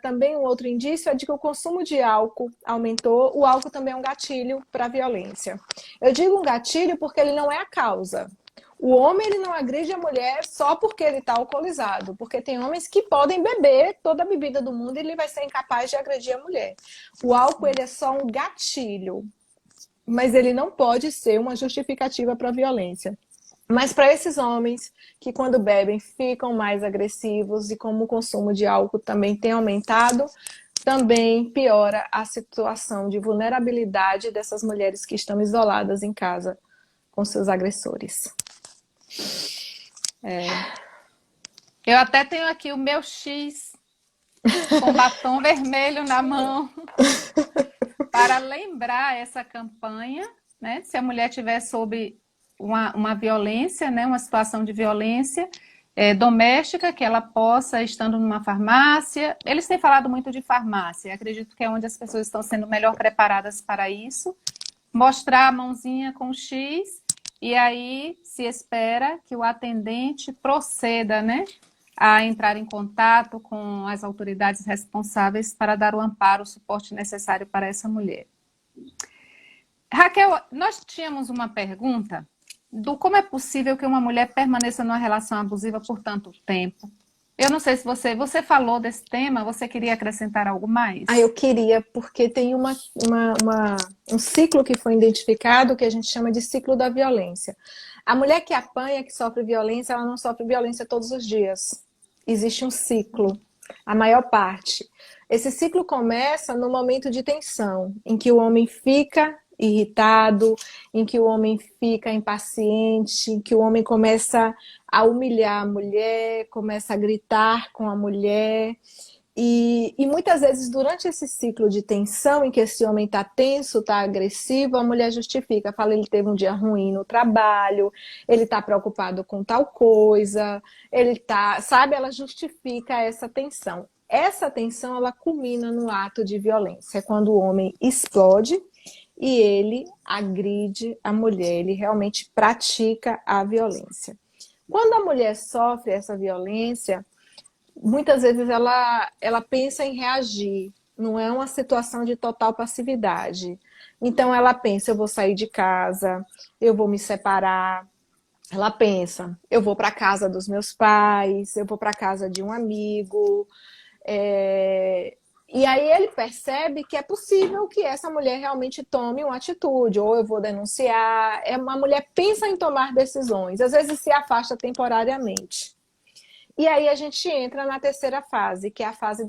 também um outro indício é de que o consumo de álcool aumentou. O álcool também é um gatilho para a violência. Eu digo um gatilho porque ele não é a causa. O homem ele não agride a mulher só porque ele está alcoolizado, porque tem homens que podem beber toda a bebida do mundo e ele vai ser incapaz de agredir a mulher. O álcool ele é só um gatilho, mas ele não pode ser uma justificativa para a violência. Mas para esses homens que quando bebem ficam mais agressivos e como o consumo de álcool também tem aumentado, também piora a situação de vulnerabilidade dessas mulheres que estão isoladas em casa com seus agressores. Eu até tenho aqui o meu X com batom vermelho na mão para lembrar essa campanha, né? Se a mulher tiver sob uma violência, né? Uma situação de violência doméstica, que ela possa, estando numa farmácia. Eles têm falado muito de farmácia, acredito que é onde as pessoas estão sendo melhor preparadas para isso. Mostrar a mãozinha com X e aí se espera que o atendente proceda, né, a entrar em contato com as autoridades responsáveis para dar o amparo, o suporte necessário para essa mulher. Raquel, nós tínhamos uma pergunta do como é possível que uma mulher permaneça numa relação abusiva por tanto tempo. Eu não sei se você falou desse tema, você queria acrescentar algo mais? Eu queria, porque tem um ciclo que foi identificado que a gente chama de ciclo da violência. A mulher que apanha, que sofre violência, ela não sofre violência todos os dias. Existe um ciclo, a maior parte. Esse ciclo começa no momento de tensão, em que o homem fica irritado, em que o homem fica impaciente, em que o homem começa a humilhar a mulher, começa a gritar com a mulher. E muitas vezes, durante esse ciclo de tensão, em que esse homem está tenso, está agressivo, a mulher justifica, fala, ele teve um dia ruim no trabalho, ele está preocupado com tal coisa, ele tá, sabe, ela justifica essa tensão. Essa tensão, ela culmina no ato de violência, é quando o homem explode e ele agride a mulher, ele realmente pratica a violência. Quando a mulher sofre essa violência, muitas vezes ela pensa em reagir, não é uma situação de total passividade. Então ela pensa, eu vou sair de casa, eu vou me separar. Ela pensa, eu vou para a casa dos meus pais, eu vou para a casa de um amigo. E aí ele percebe que é possível que essa mulher realmente tome uma atitude, ou eu vou denunciar. Uma mulher pensa em tomar decisões, às vezes se afasta temporariamente. E aí a gente entra na terceira fase, que é a fase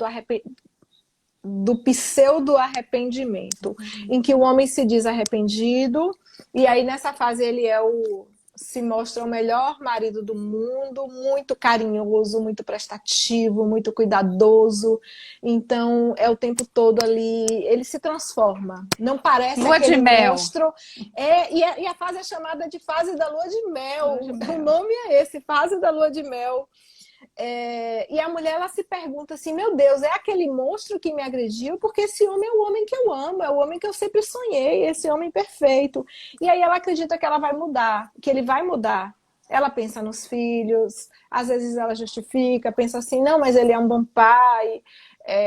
do pseudo-arrependimento, em que o homem se diz arrependido, e aí nessa fase ele se mostra o melhor marido do mundo, muito carinhoso, muito prestativo, muito cuidadoso. Então é o tempo todo ali, ele se transforma. Não parece lua aquele de mel. monstro. E a fase é chamada de fase da lua de mel. O nome é esse, fase da lua de mel. E a mulher ela se pergunta assim, meu Deus, é aquele monstro que me agrediu? Porque esse homem é o homem que eu amo, é o homem que eu sempre sonhei, esse homem perfeito. E aí ela acredita que ela vai mudar, que ele vai mudar. Ela pensa nos filhos, às vezes ela justifica, pensa assim, não, mas ele é um bom pai.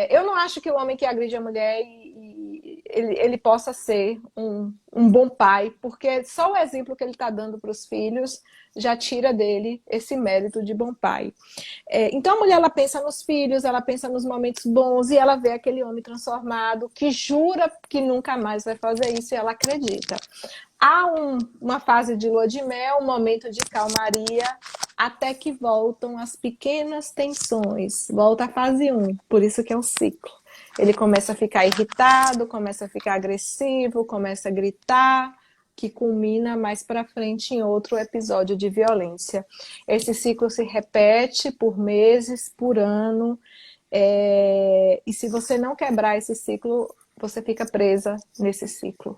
Eu não acho que o homem que agride a mulher ele possa ser um bom pai, porque só o exemplo que ele está dando para os filhos já tira dele esse mérito de bom pai. Então a mulher ela pensa nos filhos, ela pensa nos momentos bons e ela vê aquele homem transformado que jura que nunca mais vai fazer isso e ela acredita. Há uma fase de lua de mel, um momento de calmaria, até que voltam as pequenas tensões. Volta a fase 1, por isso que é um ciclo. Ele começa a ficar irritado, começa a ficar agressivo, começa a gritar, que culmina mais para frente em outro episódio de violência. Esse ciclo se repete por meses, por ano, e se você não quebrar esse ciclo, você fica presa nesse ciclo.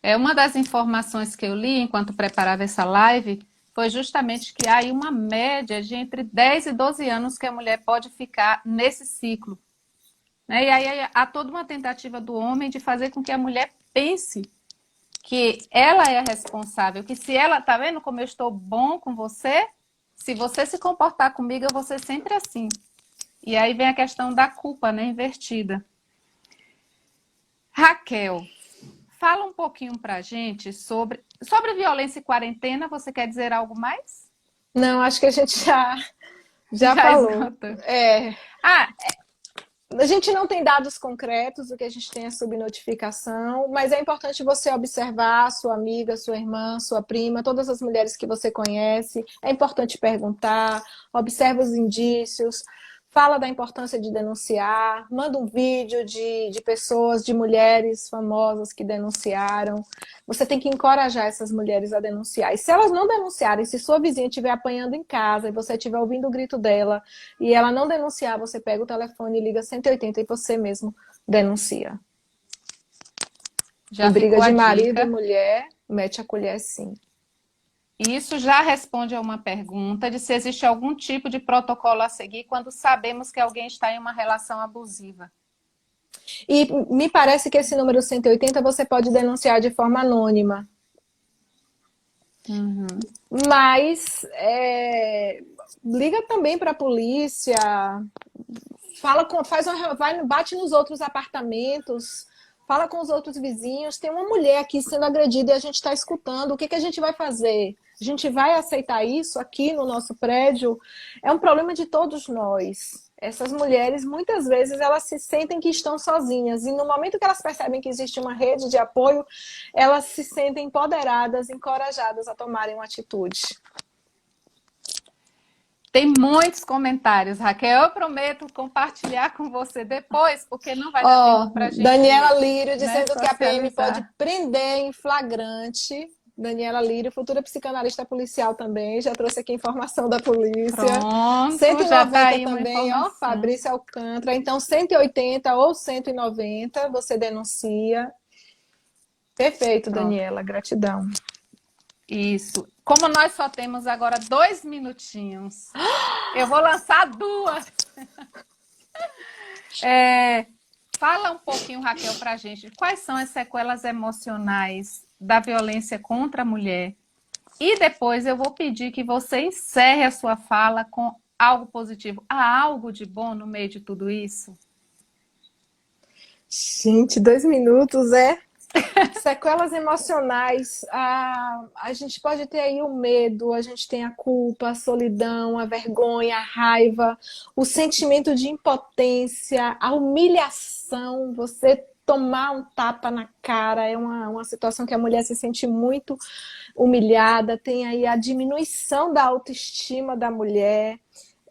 É uma das informações que eu li enquanto preparava essa live foi justamente que há aí uma média de entre 10 e 12 anos que a mulher pode ficar nesse ciclo, né? E aí há toda uma tentativa do homem de fazer com que a mulher pense que ela é a responsável, que se ela, tá vendo como eu estou bom com você? Se você se comportar comigo, eu vou ser sempre assim. E aí vem a questão da culpa, né, invertida. Raquel, fala um pouquinho pra gente sobre violência e quarentena. Você quer dizer algo mais? Não, acho que a gente já Já falou. esgota. É, Ah, a gente não tem dados concretos, o que a gente tem é subnotificação, mas é importante você observar sua amiga, sua irmã, sua prima, todas as mulheres que você conhece. É importante perguntar, observa os indícios, fala da importância de denunciar, manda um vídeo de pessoas, de mulheres famosas que denunciaram. Você tem que encorajar essas mulheres a denunciar. E se elas não denunciarem, se sua vizinha estiver apanhando em casa e você estiver ouvindo o grito dela e ela não denunciar, você pega o telefone e liga 180 e você mesmo denuncia. já Em briga ficou a de marido e dica. mulher, mete a colher sim. Isso já responde a uma pergunta de se existe algum tipo de protocolo a seguir quando sabemos que alguém está em uma relação abusiva. E me parece que esse número 180 você pode denunciar de forma anônima. Uhum. Mas liga também para a polícia, bate nos outros apartamentos, fala com os outros vizinhos. Tem uma mulher aqui sendo agredida e a gente está escutando. O que a gente vai fazer? A gente vai aceitar isso aqui no nosso prédio? É um problema de todos nós. Essas mulheres, muitas vezes, elas se sentem que estão sozinhas. E no momento que elas percebem que existe uma rede de apoio, elas se sentem empoderadas, encorajadas a tomarem uma atitude. Tem muitos comentários, Raquel. Eu prometo compartilhar com você depois, porque não vai dar tempo para a gente, Daniela Lírio né, dizendo que a PM pode socializar. prender em flagrante. Daniela Lírio, futura psicanalista policial também, já trouxe aqui informação da polícia. Pronto, já está 190 aí uma também, ó, informação. Fabrícia Alcântara. Então, 180 ou 190, você denuncia. Perfeito, Pronto, Daniela, gratidão. isso. Como nós só temos agora 2 minutinhos, eu vou lançar 2. Fala um pouquinho, Raquel, para a gente. Quais são as sequelas emocionais da violência contra a mulher? E depois eu vou pedir que você encerre a sua fala com algo positivo. Há algo de bom no meio de tudo isso? Gente, 2 minutos, sequelas emocionais. A gente pode ter aí o medo, a gente tem a culpa, a solidão, a vergonha, a raiva, o sentimento de impotência, a humilhação. Você tomar um tapa na cara é uma situação que a mulher se sente muito humilhada. Tem aí a diminuição da autoestima da mulher.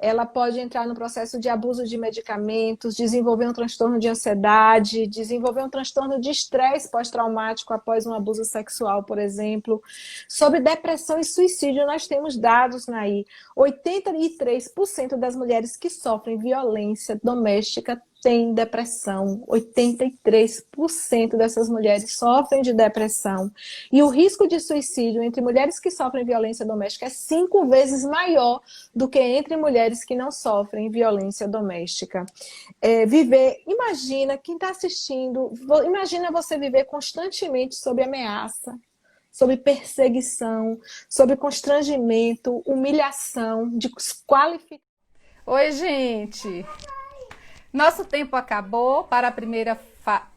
Ela pode entrar no processo de abuso de medicamentos, desenvolver um transtorno de ansiedade, desenvolver um transtorno de estresse pós-traumático após um abuso sexual, por exemplo. Sobre depressão e suicídio, nós temos dados, Naí. 83% das mulheres que sofrem violência doméstica têm depressão. 83% dessas mulheres sofrem de depressão. E o risco de suicídio entre mulheres que sofrem violência doméstica é 5 vezes maior do que entre mulheres que não sofrem violência doméstica. Imagina, quem está assistindo, imagina você viver constantemente sob ameaça, sob perseguição, sob constrangimento, humilhação, desqualificação. Oi, gente! Nosso tempo acabou para a primeira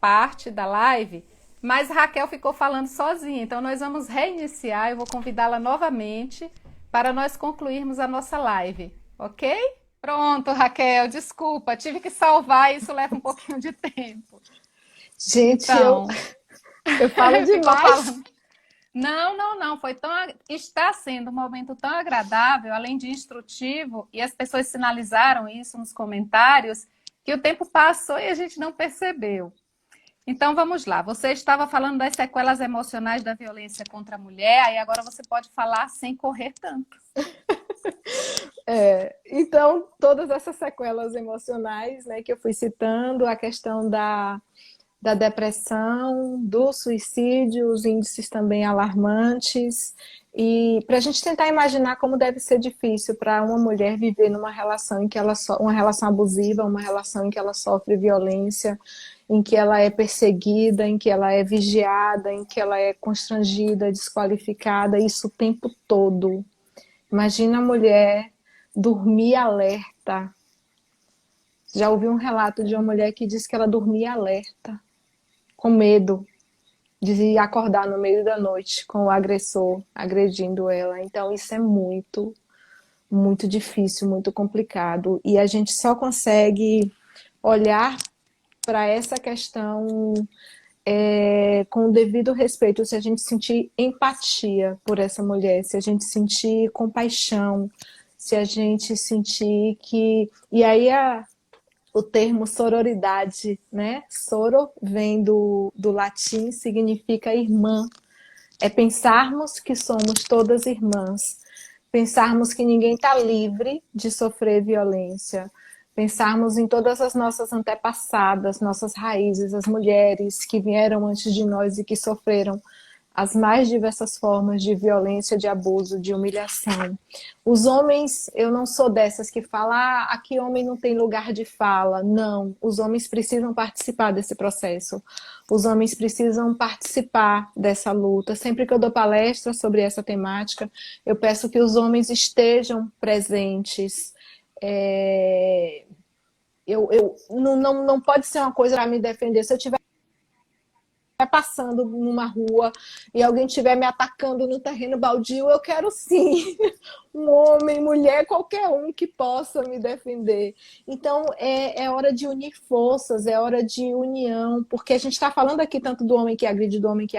parte da live, mas Raquel ficou falando sozinha, então nós vamos reiniciar. Eu vou convidá-la novamente para nós concluirmos a nossa live, ok? Pronto, Raquel, desculpa, tive que salvar, isso leva um pouquinho de tempo. Gente, Então, eu falo ficou demais. falando. Não, está sendo um momento tão agradável, além de instrutivo, e as pessoas sinalizaram isso nos comentários, que o tempo passou e a gente não percebeu. Então vamos lá. Você estava falando das sequelas emocionais da violência contra a mulher, aí agora você pode falar sem correr tanto. Então, todas essas sequelas emocionais, né, que eu fui citando, a questão da depressão, do suicídio, os índices também alarmantes, e para a gente tentar imaginar como deve ser difícil para uma mulher viver numa relação em que uma relação abusiva, uma relação em que ela sofre violência, em que ela é perseguida, em que ela é vigiada, em que ela é constrangida, desqualificada, isso o tempo todo. Imagina a mulher dormir alerta. Já ouvi um relato de uma mulher que disse que ela dormia alerta, com medo de acordar no meio da noite com o agressor agredindo ela. Então isso é muito, muito difícil, muito complicado. E a gente só consegue olhar para essa questão com o devido respeito, se a gente sentir empatia por essa mulher, se a gente sentir compaixão, se a gente sentir que... E aí o termo sororidade, né? Soro vem do latim, significa irmã. É pensarmos que somos todas irmãs, pensarmos que ninguém está livre de sofrer violência, pensarmos em todas as nossas antepassadas, nossas raízes, as mulheres que vieram antes de nós e que sofreram as mais diversas formas de violência, de abuso, de humilhação. Os homens, eu não sou dessas que falam, aqui homem não tem lugar de fala. Não, os homens precisam participar desse processo. Os homens precisam participar dessa luta. Sempre que eu dou palestra sobre essa temática, eu peço que os homens estejam presentes. Não pode ser uma coisa para me defender. Se eu tiver passando numa rua e alguém estiver me atacando no terreno baldio, eu quero sim um homem, mulher, qualquer um que possa me defender. Então é hora de unir forças, é hora de união, porque a gente está falando aqui tanto do homem que agride, do homem que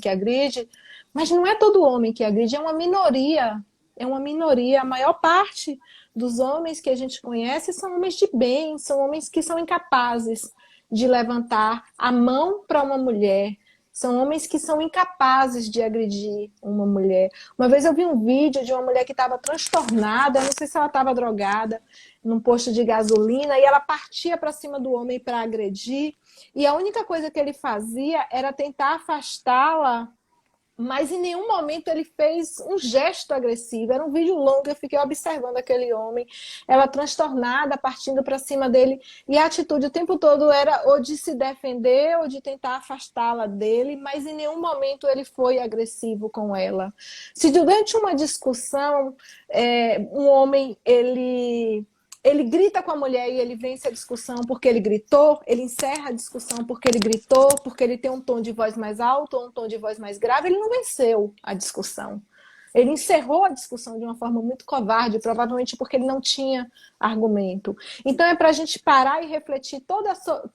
agride, mas não é todo homem que agride, é uma minoria. É uma minoria. A maior parte dos homens que a gente conhece são homens de bem, são homens que são incapazes de levantar a mão para uma mulher. São homens que são incapazes de agredir uma mulher. Uma vez eu vi um vídeo de uma mulher que estava transtornada, não sei se ela estava drogada, num posto de gasolina, e ela partia para cima do homem para agredir, e a única coisa que ele fazia era tentar afastá-la, mas em nenhum momento ele fez um gesto agressivo. Era um vídeo longo, eu fiquei observando aquele homem, ela transtornada, partindo para cima dele, e a atitude o tempo todo era ou de se defender ou de tentar afastá-la dele, mas em nenhum momento ele foi agressivo com ela. Se durante uma discussão um homem ele grita com a mulher e ele vence a discussão porque ele gritou, ele encerra a discussão porque ele gritou, porque ele tem um tom de voz mais alto ou um tom de voz mais grave, ele não venceu a discussão. Ele encerrou a discussão de uma forma muito covarde, provavelmente porque ele não tinha argumento. Então é para a gente parar e refletir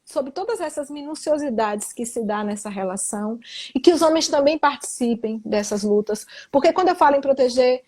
sobre todas essas minuciosidades que se dá nessa relação e que os homens também participem dessas lutas. Porque quando eu falo em proteger,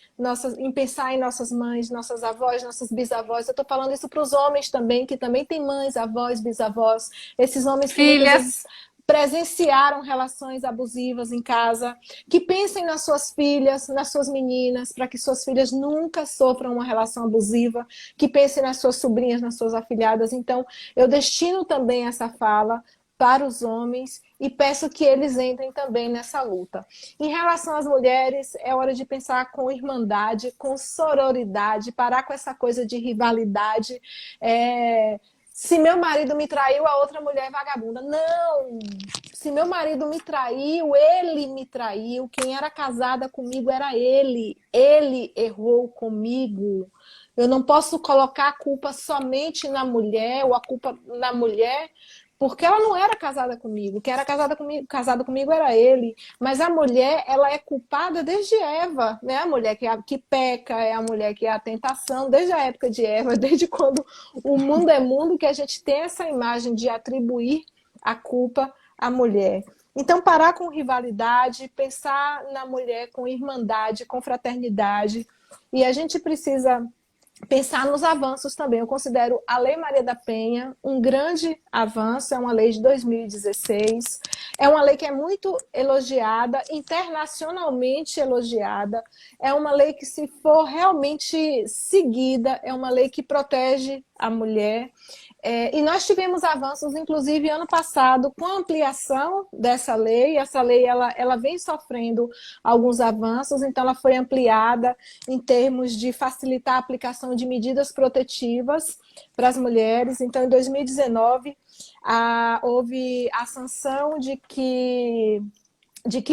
em pensar em nossas mães, nossas avós, nossas bisavós, eu estou falando isso para os homens também, que também têm mães, avós, bisavós. Esses homens que muitas vezes presenciaram relações abusivas em casa, que pensem nas suas filhas, nas suas meninas, para que suas filhas nunca sofram uma relação abusiva, que pensem nas suas sobrinhas, nas suas afilhadas. Então, eu destino também essa fala para os homens e peço que eles entrem também nessa luta. Em relação às mulheres, é hora de pensar com irmandade, com sororidade, parar com essa coisa de rivalidade, se meu marido me traiu, a outra mulher é vagabunda. Não! Se meu marido me traiu, ele me traiu. Quem era casada comigo era ele. Ele errou comigo. Eu não posso colocar a culpa somente na mulher, ou a culpa na mulher, porque ela não era casada comigo. Quem era casado comigo era ele. Mas a mulher, ela é culpada desde Eva, né? A mulher que peca, é a mulher que é a tentação, desde a época de Eva, desde quando o mundo é mundo, que a gente tem essa imagem de atribuir a culpa à mulher. Então, parar com rivalidade, pensar na mulher com irmandade, com fraternidade. E a gente precisa pensar nos avanços também. Eu considero a Lei Maria da Penha um grande avanço, é uma lei de 2016, é uma lei que é muito elogiada, internacionalmente elogiada, é uma lei que, se for realmente seguida, é uma lei que protege a mulher. E nós tivemos avanços, inclusive, ano passado, com a ampliação dessa lei. Essa lei ela vem sofrendo alguns avanços, então ela foi ampliada em termos de facilitar a aplicação de medidas protetivas para as mulheres. Então, em 2019, houve a sanção de que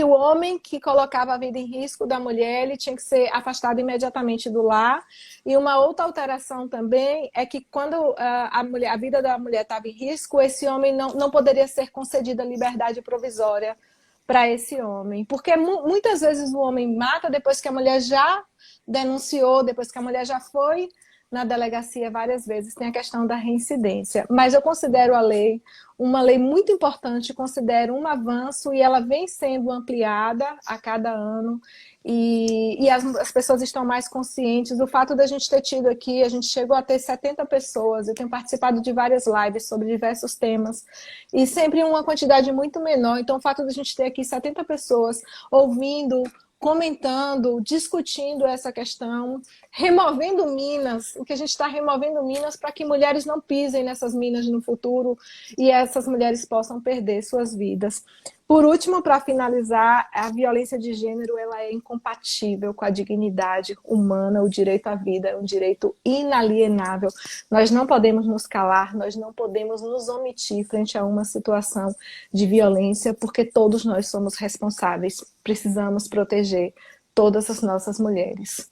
o homem que colocava a vida em risco da mulher, ele tinha que ser afastado imediatamente do lar. E uma outra alteração também é que, quando a vida da mulher estava em risco, esse homem não poderia ser concedida liberdade provisória para esse homem. Porque muitas vezes o homem mata depois que a mulher já denunciou, depois que a mulher já foi na delegacia várias vezes. Tem a questão da reincidência. Mas eu considero a lei uma lei muito importante, considero um avanço, e ela vem sendo ampliada a cada ano, e as pessoas estão mais conscientes. O fato da gente ter tido aqui, a gente chegou a ter 70 pessoas, eu tenho participado de várias lives sobre diversos temas, e sempre uma quantidade muito menor. Então o fato da gente ter aqui 70 pessoas ouvindo, comentando, discutindo essa questão, removendo minas, o que a gente está removendo minas para que mulheres não pisem nessas minas no futuro e essas mulheres possam perder suas vidas. Por último, para finalizar, a violência de gênero ela é incompatível com a dignidade humana, o direito à vida é um direito inalienável. Nós não podemos nos calar, nós não podemos nos omitir frente a uma situação de violência, porque todos nós somos responsáveis. Precisamos proteger todas as nossas mulheres.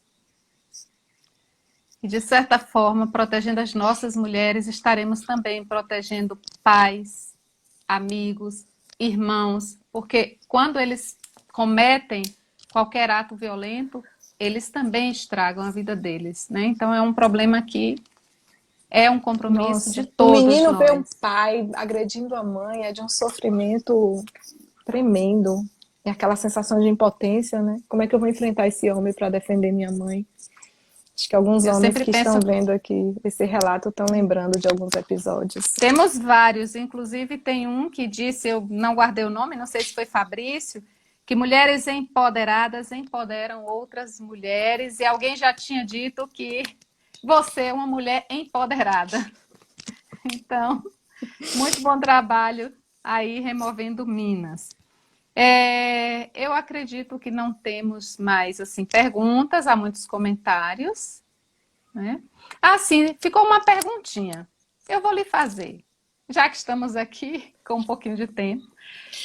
E, de certa forma, protegendo as nossas mulheres, estaremos também protegendo pais, amigos, irmãos, porque quando eles cometem qualquer ato violento, eles também estragam a vida deles, né? Então é um problema que é um compromisso de todos nós. O menino vê um pai agredindo a mãe, é de um sofrimento tremendo. E aquela sensação de impotência, né? Como é que eu vou enfrentar esse homem para defender minha mãe? Acho que alguns homens que estão vendo aqui esse relato estão lembrando de alguns episódios. Temos vários, inclusive tem um que disse, eu não guardei o nome, não sei se foi Fabrício, que mulheres empoderadas empoderam outras mulheres, e alguém já tinha dito que você é uma mulher empoderada. Então, muito bom trabalho aí removendo minas. Eu acredito que não temos mais assim, perguntas, há muitos comentários, né? Sim, ficou uma perguntinha. Eu vou lhe fazer, já que estamos aqui com um pouquinho de tempo.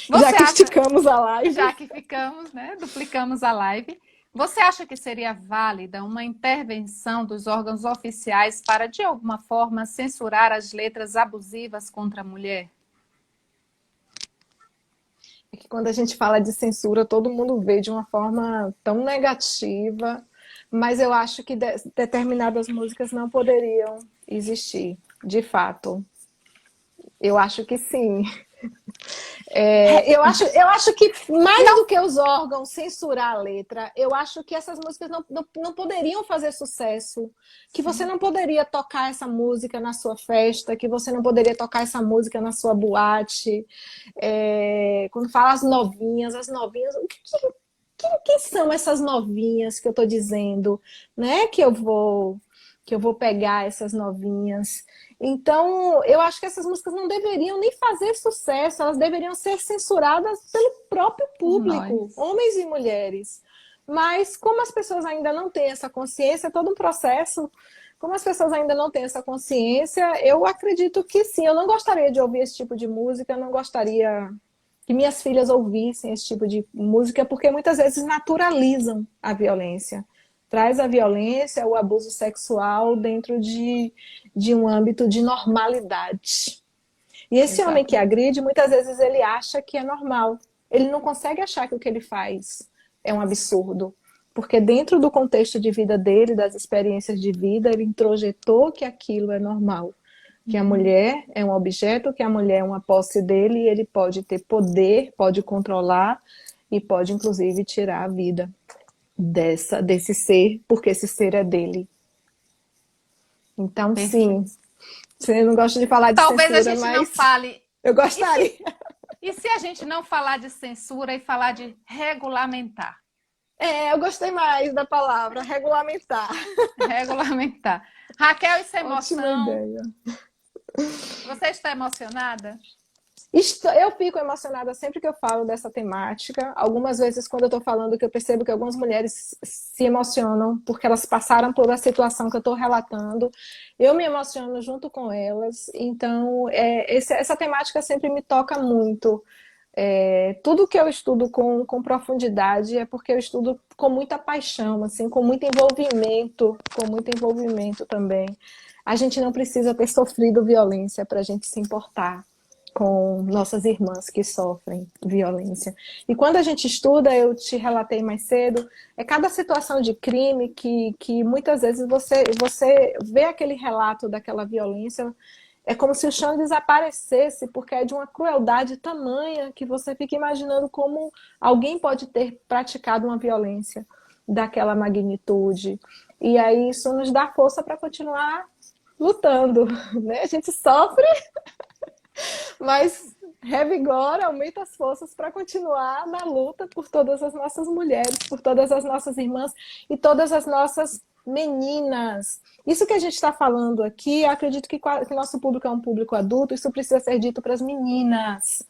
Já que esticamos a live. Já que ficamos, né? Duplicamos a live. Você acha que seria válida uma intervenção dos órgãos oficiais para, de alguma forma, censurar as letras abusivas contra a mulher? É que quando a gente fala de censura, todo mundo vê de uma forma tão negativa, mas eu acho que determinadas músicas não poderiam existir, de fato. Eu acho que sim. Eu acho que mais do que os órgãos censurar a letra, eu acho que essas músicas não poderiam fazer sucesso, que você não poderia tocar essa música na sua festa, que você não poderia tocar essa música na sua boate. Quando fala as novinhas, quem são essas novinhas que eu estou dizendo, né? Que eu vou pegar essas novinhas. Então, eu acho que essas músicas não deveriam nem fazer sucesso, elas deveriam ser censuradas pelo próprio público, homens e mulheres. Mas como as pessoas ainda não têm essa consciência, é todo um processo. Como as pessoas ainda não têm essa consciência, eu acredito que sim. Eu não gostaria de ouvir esse tipo de música, eu não gostaria que minhas filhas ouvissem esse tipo de música, porque muitas vezes naturalizam a violência. Traz a violência, o abuso sexual dentro de um âmbito de normalidade. E esse homem que agride, muitas vezes ele acha que é normal. Ele não consegue achar que o que ele faz é um absurdo. Porque dentro do contexto de vida dele, das experiências de vida, ele introjetou que aquilo é normal. Que a mulher é um objeto, que a mulher é uma posse dele, e ele pode ter poder, pode controlar e pode, inclusive, tirar a vida desse ser, porque esse ser é dele. Então, sim, Perfeito. você não gosta de falar de Talvez a censura, gente não mas fale. eu E gostaria. se, e se a gente não falar de censura e falar de regulamentar? É, eu gostei mais da palavra regulamentar. Regulamentar. Raquel, isso é Ótima emoção. ideia. Você está emocionada? Eu fico emocionada sempre que eu falo dessa temática. Algumas vezes, quando eu estou falando, que eu percebo que algumas mulheres se emocionam porque elas passaram por a situação que eu estou relatando. Eu me emociono junto com elas. Então, essa temática sempre me toca muito. Tudo que eu estudo com profundidade é porque eu estudo com muita paixão, assim, com muito envolvimento também. A gente não precisa ter sofrido violência para a gente se importar com nossas irmãs que sofrem violência. E quando a gente estuda, eu te relatei mais cedo, é cada situação de crime que muitas vezes você vê aquele relato daquela violência, é como se o chão desaparecesse, porque é de uma crueldade tamanha que você fica imaginando como alguém pode ter praticado uma violência daquela magnitude. E aí isso nos dá força para continuar lutando, né? A gente sofre, mas revigora, aumenta as forças para continuar na luta por todas as nossas mulheres, por todas as nossas irmãs e todas as nossas meninas. Isso que a gente está falando aqui, eu acredito que o nosso público é um público adulto, isso precisa ser dito para as meninas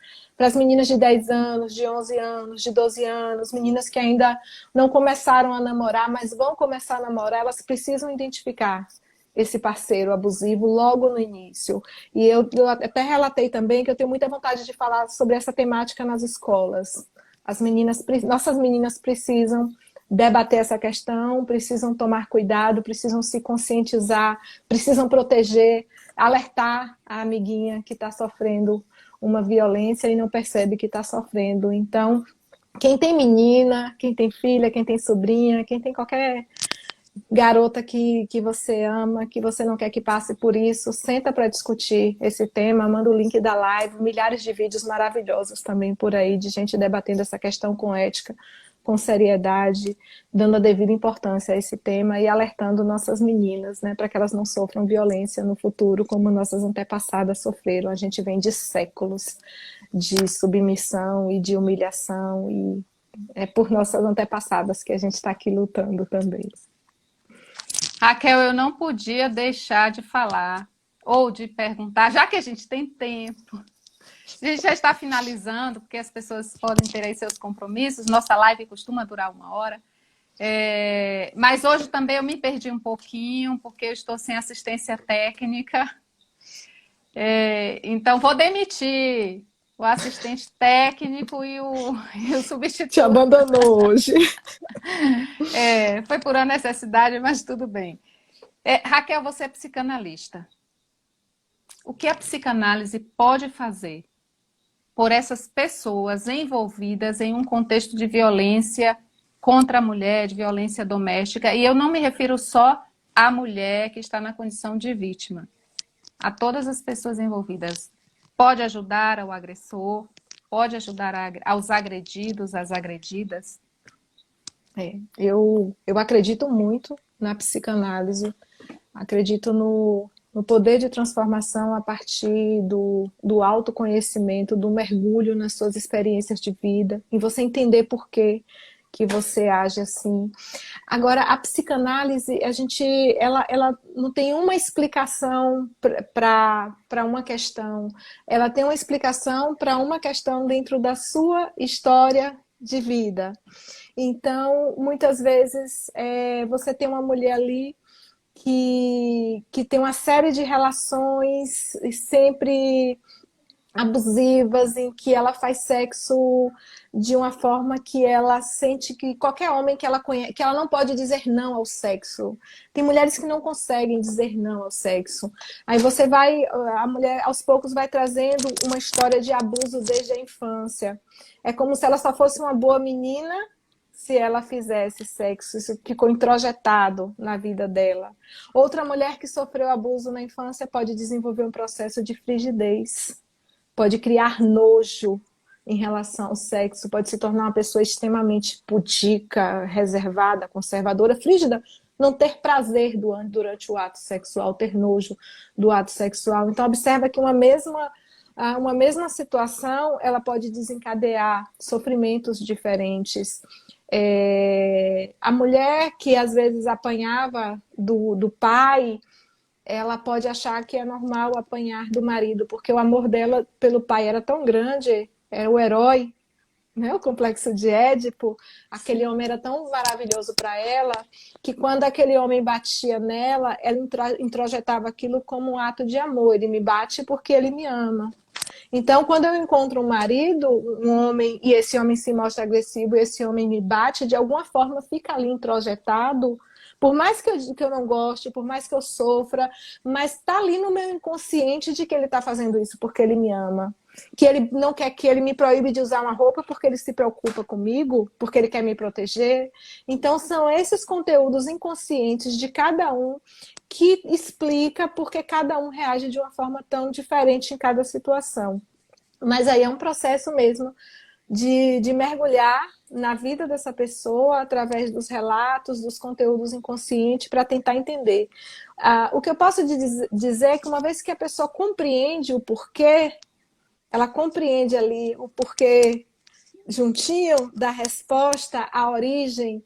de 10 anos, de 11 anos, de 12 anos, meninas que ainda não começaram a namorar, mas vão começar a namorar, elas precisam identificar esse parceiro abusivo logo no início. E eu até relatei também que eu tenho muita vontade de falar sobre essa temática nas escolas. Nossas meninas precisam debater essa questão, precisam tomar cuidado, precisam se conscientizar, precisam proteger, alertar a amiguinha que está sofrendo uma violência e não percebe que está sofrendo. Então, quem tem menina, quem tem filha, quem tem sobrinha, quem tem qualquer garota que você ama, que você não quer que passe por isso, senta para discutir esse tema, manda o link da live, milhares de vídeos maravilhosos também por aí, de gente debatendo essa questão com ética, com seriedade, dando a devida importância a esse tema e alertando nossas meninas, né, para que elas não sofram violência no futuro, como nossas antepassadas sofreram. A gente vem de séculos de submissão e de humilhação, e é por nossas antepassadas que a gente está aqui lutando também. Raquel, eu não podia deixar de falar ou de perguntar, já que a gente tem tempo, a gente já está finalizando, porque as pessoas podem ter aí seus compromissos, nossa live costuma durar 1 hora, mas hoje também eu me perdi um pouquinho, porque eu estou sem assistência técnica, então vou demitir o assistente técnico e o substituto. Te abandonou hoje. Foi por uma necessidade, mas tudo bem. Raquel, você é psicanalista. O que a psicanálise pode fazer por essas pessoas envolvidas em um contexto de violência contra a mulher, de violência doméstica? E eu não me refiro só à mulher que está na condição de vítima. A todas as pessoas envolvidas. Pode ajudar ao agressor, pode ajudar aos agredidos, às agredidas? Eu acredito muito na psicanálise, acredito no poder de transformação a partir do autoconhecimento, do mergulho nas suas experiências de vida, em você entender por que você age assim. Agora, a psicanálise, ela não tem uma explicação para uma questão, ela tem uma explicação para uma questão dentro da sua história de vida. Então, muitas vezes, você tem uma mulher ali que tem uma série de relações sempre abusivas, em que ela faz sexo de uma forma que ela sente que qualquer homem que ela conhece, que ela não pode dizer não ao sexo. Tem mulheres que não conseguem dizer não ao sexo. Aí a mulher aos poucos vai trazendo uma história de abuso desde a infância. É como se ela só fosse uma boa menina se ela fizesse sexo. Isso ficou introjetado na vida dela. Outra mulher que sofreu abuso na infância pode desenvolver um processo de frigidez, pode criar nojo em relação ao sexo, pode se tornar uma pessoa extremamente pudica, reservada, conservadora, frígida, não ter prazer durante o ato sexual, ter nojo do ato sexual. Então, observa que uma mesma situação, ela pode desencadear sofrimentos diferentes. A mulher que às vezes apanhava do pai, ela pode achar que é normal apanhar do marido, porque o amor dela pelo pai era tão grande, era o herói, né? O complexo de Édipo, aquele homem era tão maravilhoso para ela, que quando aquele homem batia nela, ela introjetava aquilo como um ato de amor. Ele me bate porque ele me ama. Então, quando eu encontro um marido, um homem, e esse homem se mostra agressivo, e esse homem me bate, de alguma forma fica ali introjetado, por mais que eu não goste, por mais que eu sofra, mas está ali no meu inconsciente de que ele está fazendo isso porque ele me ama. Que ele não quer que ele me proíbe de usar uma roupa porque ele se preocupa comigo, porque ele quer me proteger. Então, são esses conteúdos inconscientes de cada um que explica porque cada um reage de uma forma tão diferente em cada situação. Mas aí é um processo mesmo de mergulhar na vida dessa pessoa através dos relatos, dos conteúdos inconscientes, para tentar entender. O que eu posso dizer é que uma vez que a pessoa compreende o porquê, ela compreende ali o porquê juntinho da resposta, a origem,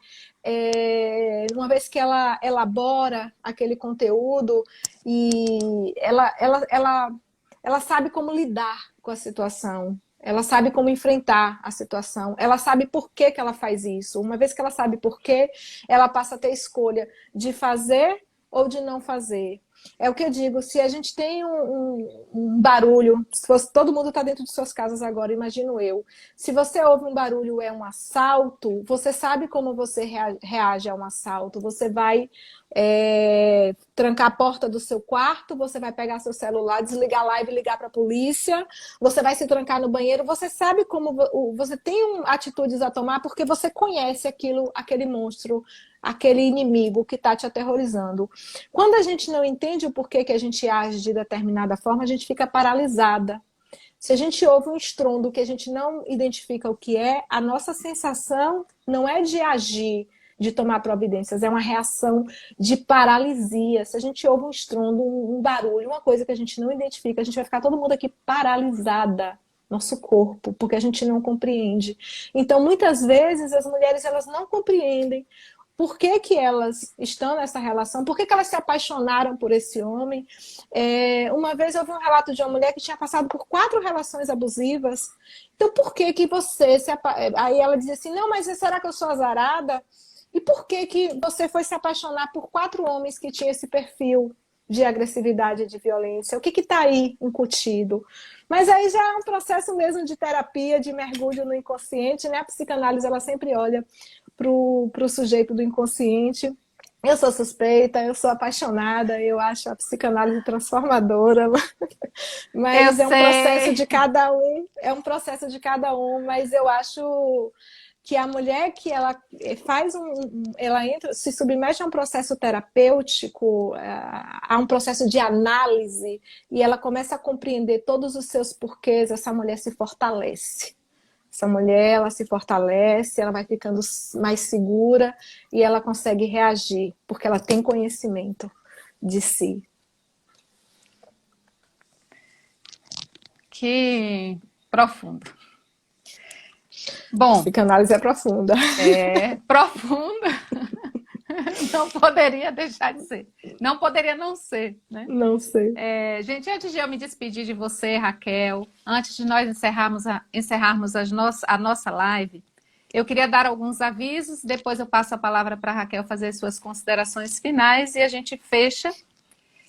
uma vez que ela elabora aquele conteúdo e ela sabe como lidar com a situação, ela sabe como enfrentar a situação, ela sabe por que que ela faz isso. Uma vez que ela sabe por quê, ela passa a ter escolha de fazer ou de não fazer. É o que eu digo, se a gente tem um barulho, se fosse, todo mundo está dentro de suas casas agora, imagino eu. Se você ouve um barulho, é um assalto, você sabe como você reage a um assalto. Você vai trancar a porta do seu quarto, você vai pegar seu celular, desligar a live e ligar para a polícia, você vai se trancar no banheiro, você sabe como você tem atitudes a tomar porque você conhece aquele monstro, aquele inimigo que está te aterrorizando. Quando a gente não entende o porquê que a gente age de determinada forma, a gente fica paralisada. Se a gente ouve um estrondo que a gente não identifica o que é, a nossa sensação não é de agir, de tomar providências, é uma reação de paralisia. Se a gente ouve um estrondo, um barulho, uma coisa que a gente não identifica, a gente vai ficar todo mundo aqui paralisada, nosso corpo, porque a gente não compreende. Então, muitas vezes, as mulheres elas não compreendem por que que elas estão nessa relação, por que que elas se apaixonaram por esse homem. Uma vez eu vi um relato de uma mulher que tinha passado por 4 relações abusivas. Então, por que que você Aí ela dizia assim, não, mas será que eu sou azarada? E por que que você foi se apaixonar por 4 homens que tinham esse perfil de agressividade e de violência? O que está aí incutido? Mas aí já é um processo mesmo de terapia, de mergulho no inconsciente, né? A psicanálise, ela sempre olha para o sujeito do inconsciente. Eu sou suspeita, eu sou apaixonada, eu acho a psicanálise transformadora, mas é um processo de cada um, mas eu acho que a mulher que ela faz ela entra, se submete a um processo terapêutico, a um processo de análise, e ela começa a compreender todos os seus porquês, essa mulher se fortalece. Essa mulher, ela se fortalece, ela vai ficando mais segura e ela consegue reagir, porque ela tem conhecimento de si. Que profundo. Bom, a psicanálise é profunda. É profunda. Não poderia deixar de ser. Não poderia não ser, né? Não sei. Gente, antes de eu me despedir de você, Raquel, antes de nós encerrarmos a nossa live, eu queria dar alguns avisos, depois eu passo a palavra para a Raquel fazer suas considerações finais e a gente fecha.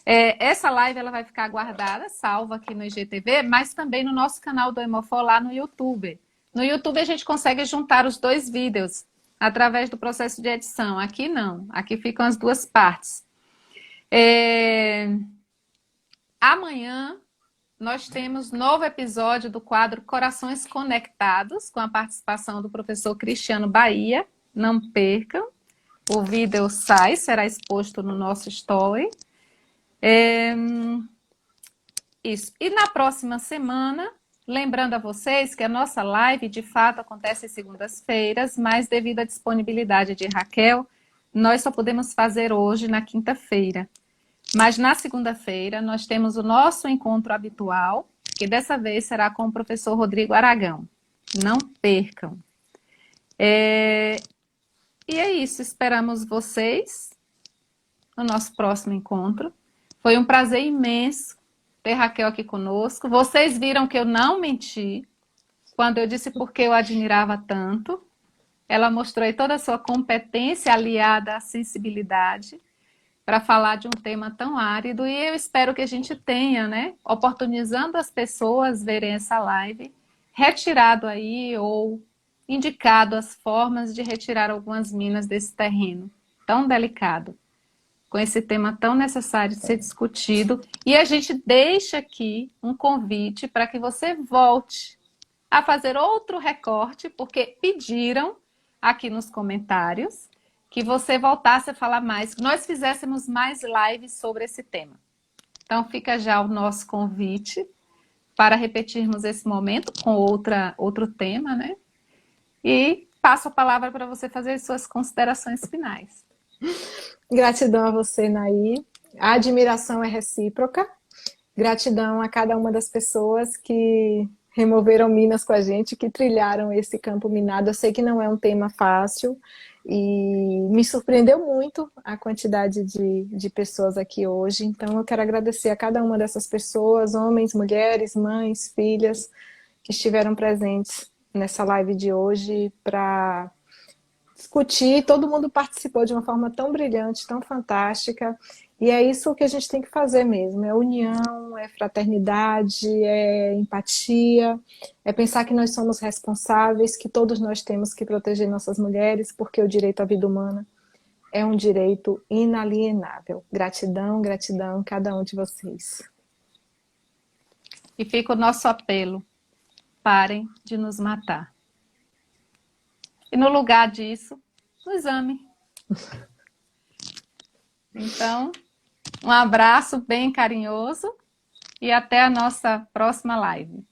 Essa live ela vai ficar guardada, salva aqui no IGTV, mas também no nosso canal do Hemofó lá no YouTube. No YouTube a gente consegue juntar os 2 vídeos através do processo de edição. Aqui não, aqui ficam as 2 partes. Amanhã nós temos novo episódio do quadro Corações Conectados, com a participação do professor Cristiano Bahia. Não percam, o vídeo será exposto no nosso story. Isso. E na próxima semana, lembrando a vocês que a nossa live, de fato, acontece às segundas-feiras, mas devido à disponibilidade de Raquel, nós só podemos fazer hoje na quinta-feira. Mas na segunda-feira nós temos o nosso encontro habitual, que dessa vez será com o professor Rodrigo Aragão. Não percam. E é isso, esperamos vocês no nosso próximo encontro. Foi um prazer imenso ter Raquel aqui conosco. Vocês viram que eu não menti quando eu disse porque eu admirava tanto. Ela mostrou aí toda a sua competência aliada à sensibilidade para falar de um tema tão árido, e eu espero que a gente tenha, né, oportunizando as pessoas verem essa live, retirado aí ou indicado as formas de retirar algumas minas desse terreno tão delicado, com esse tema tão necessário de ser discutido. E a gente deixa aqui um convite para que você volte a fazer outro recorte, porque pediram aqui nos comentários que você voltasse a falar mais, que nós fizéssemos mais lives sobre esse tema. Então fica já o nosso convite para repetirmos esse momento com outro tema, né? E passo a palavra para você fazer as suas considerações finais. Gratidão a você, Naí. A admiração é recíproca. Gratidão a cada uma das pessoas que removeram minas com a gente, que trilharam esse campo minado. Eu sei que não é um tema fácil e me surpreendeu muito a quantidade de pessoas aqui hoje. Então eu quero agradecer a cada uma dessas pessoas, homens, mulheres, mães, filhas, que estiveram presentes nessa live de hoje para discutir. Todo mundo participou de uma forma tão brilhante, tão fantástica, e é isso que a gente tem que fazer mesmo, é união, é fraternidade, é empatia, é pensar que nós somos responsáveis, que todos nós temos que proteger nossas mulheres, porque o direito à vida humana é um direito inalienável. Gratidão, gratidão a cada um de vocês. E fica o nosso apelo: parem de nos matar. E no lugar disso, nos ame. Então, um abraço bem carinhoso e até a nossa próxima live.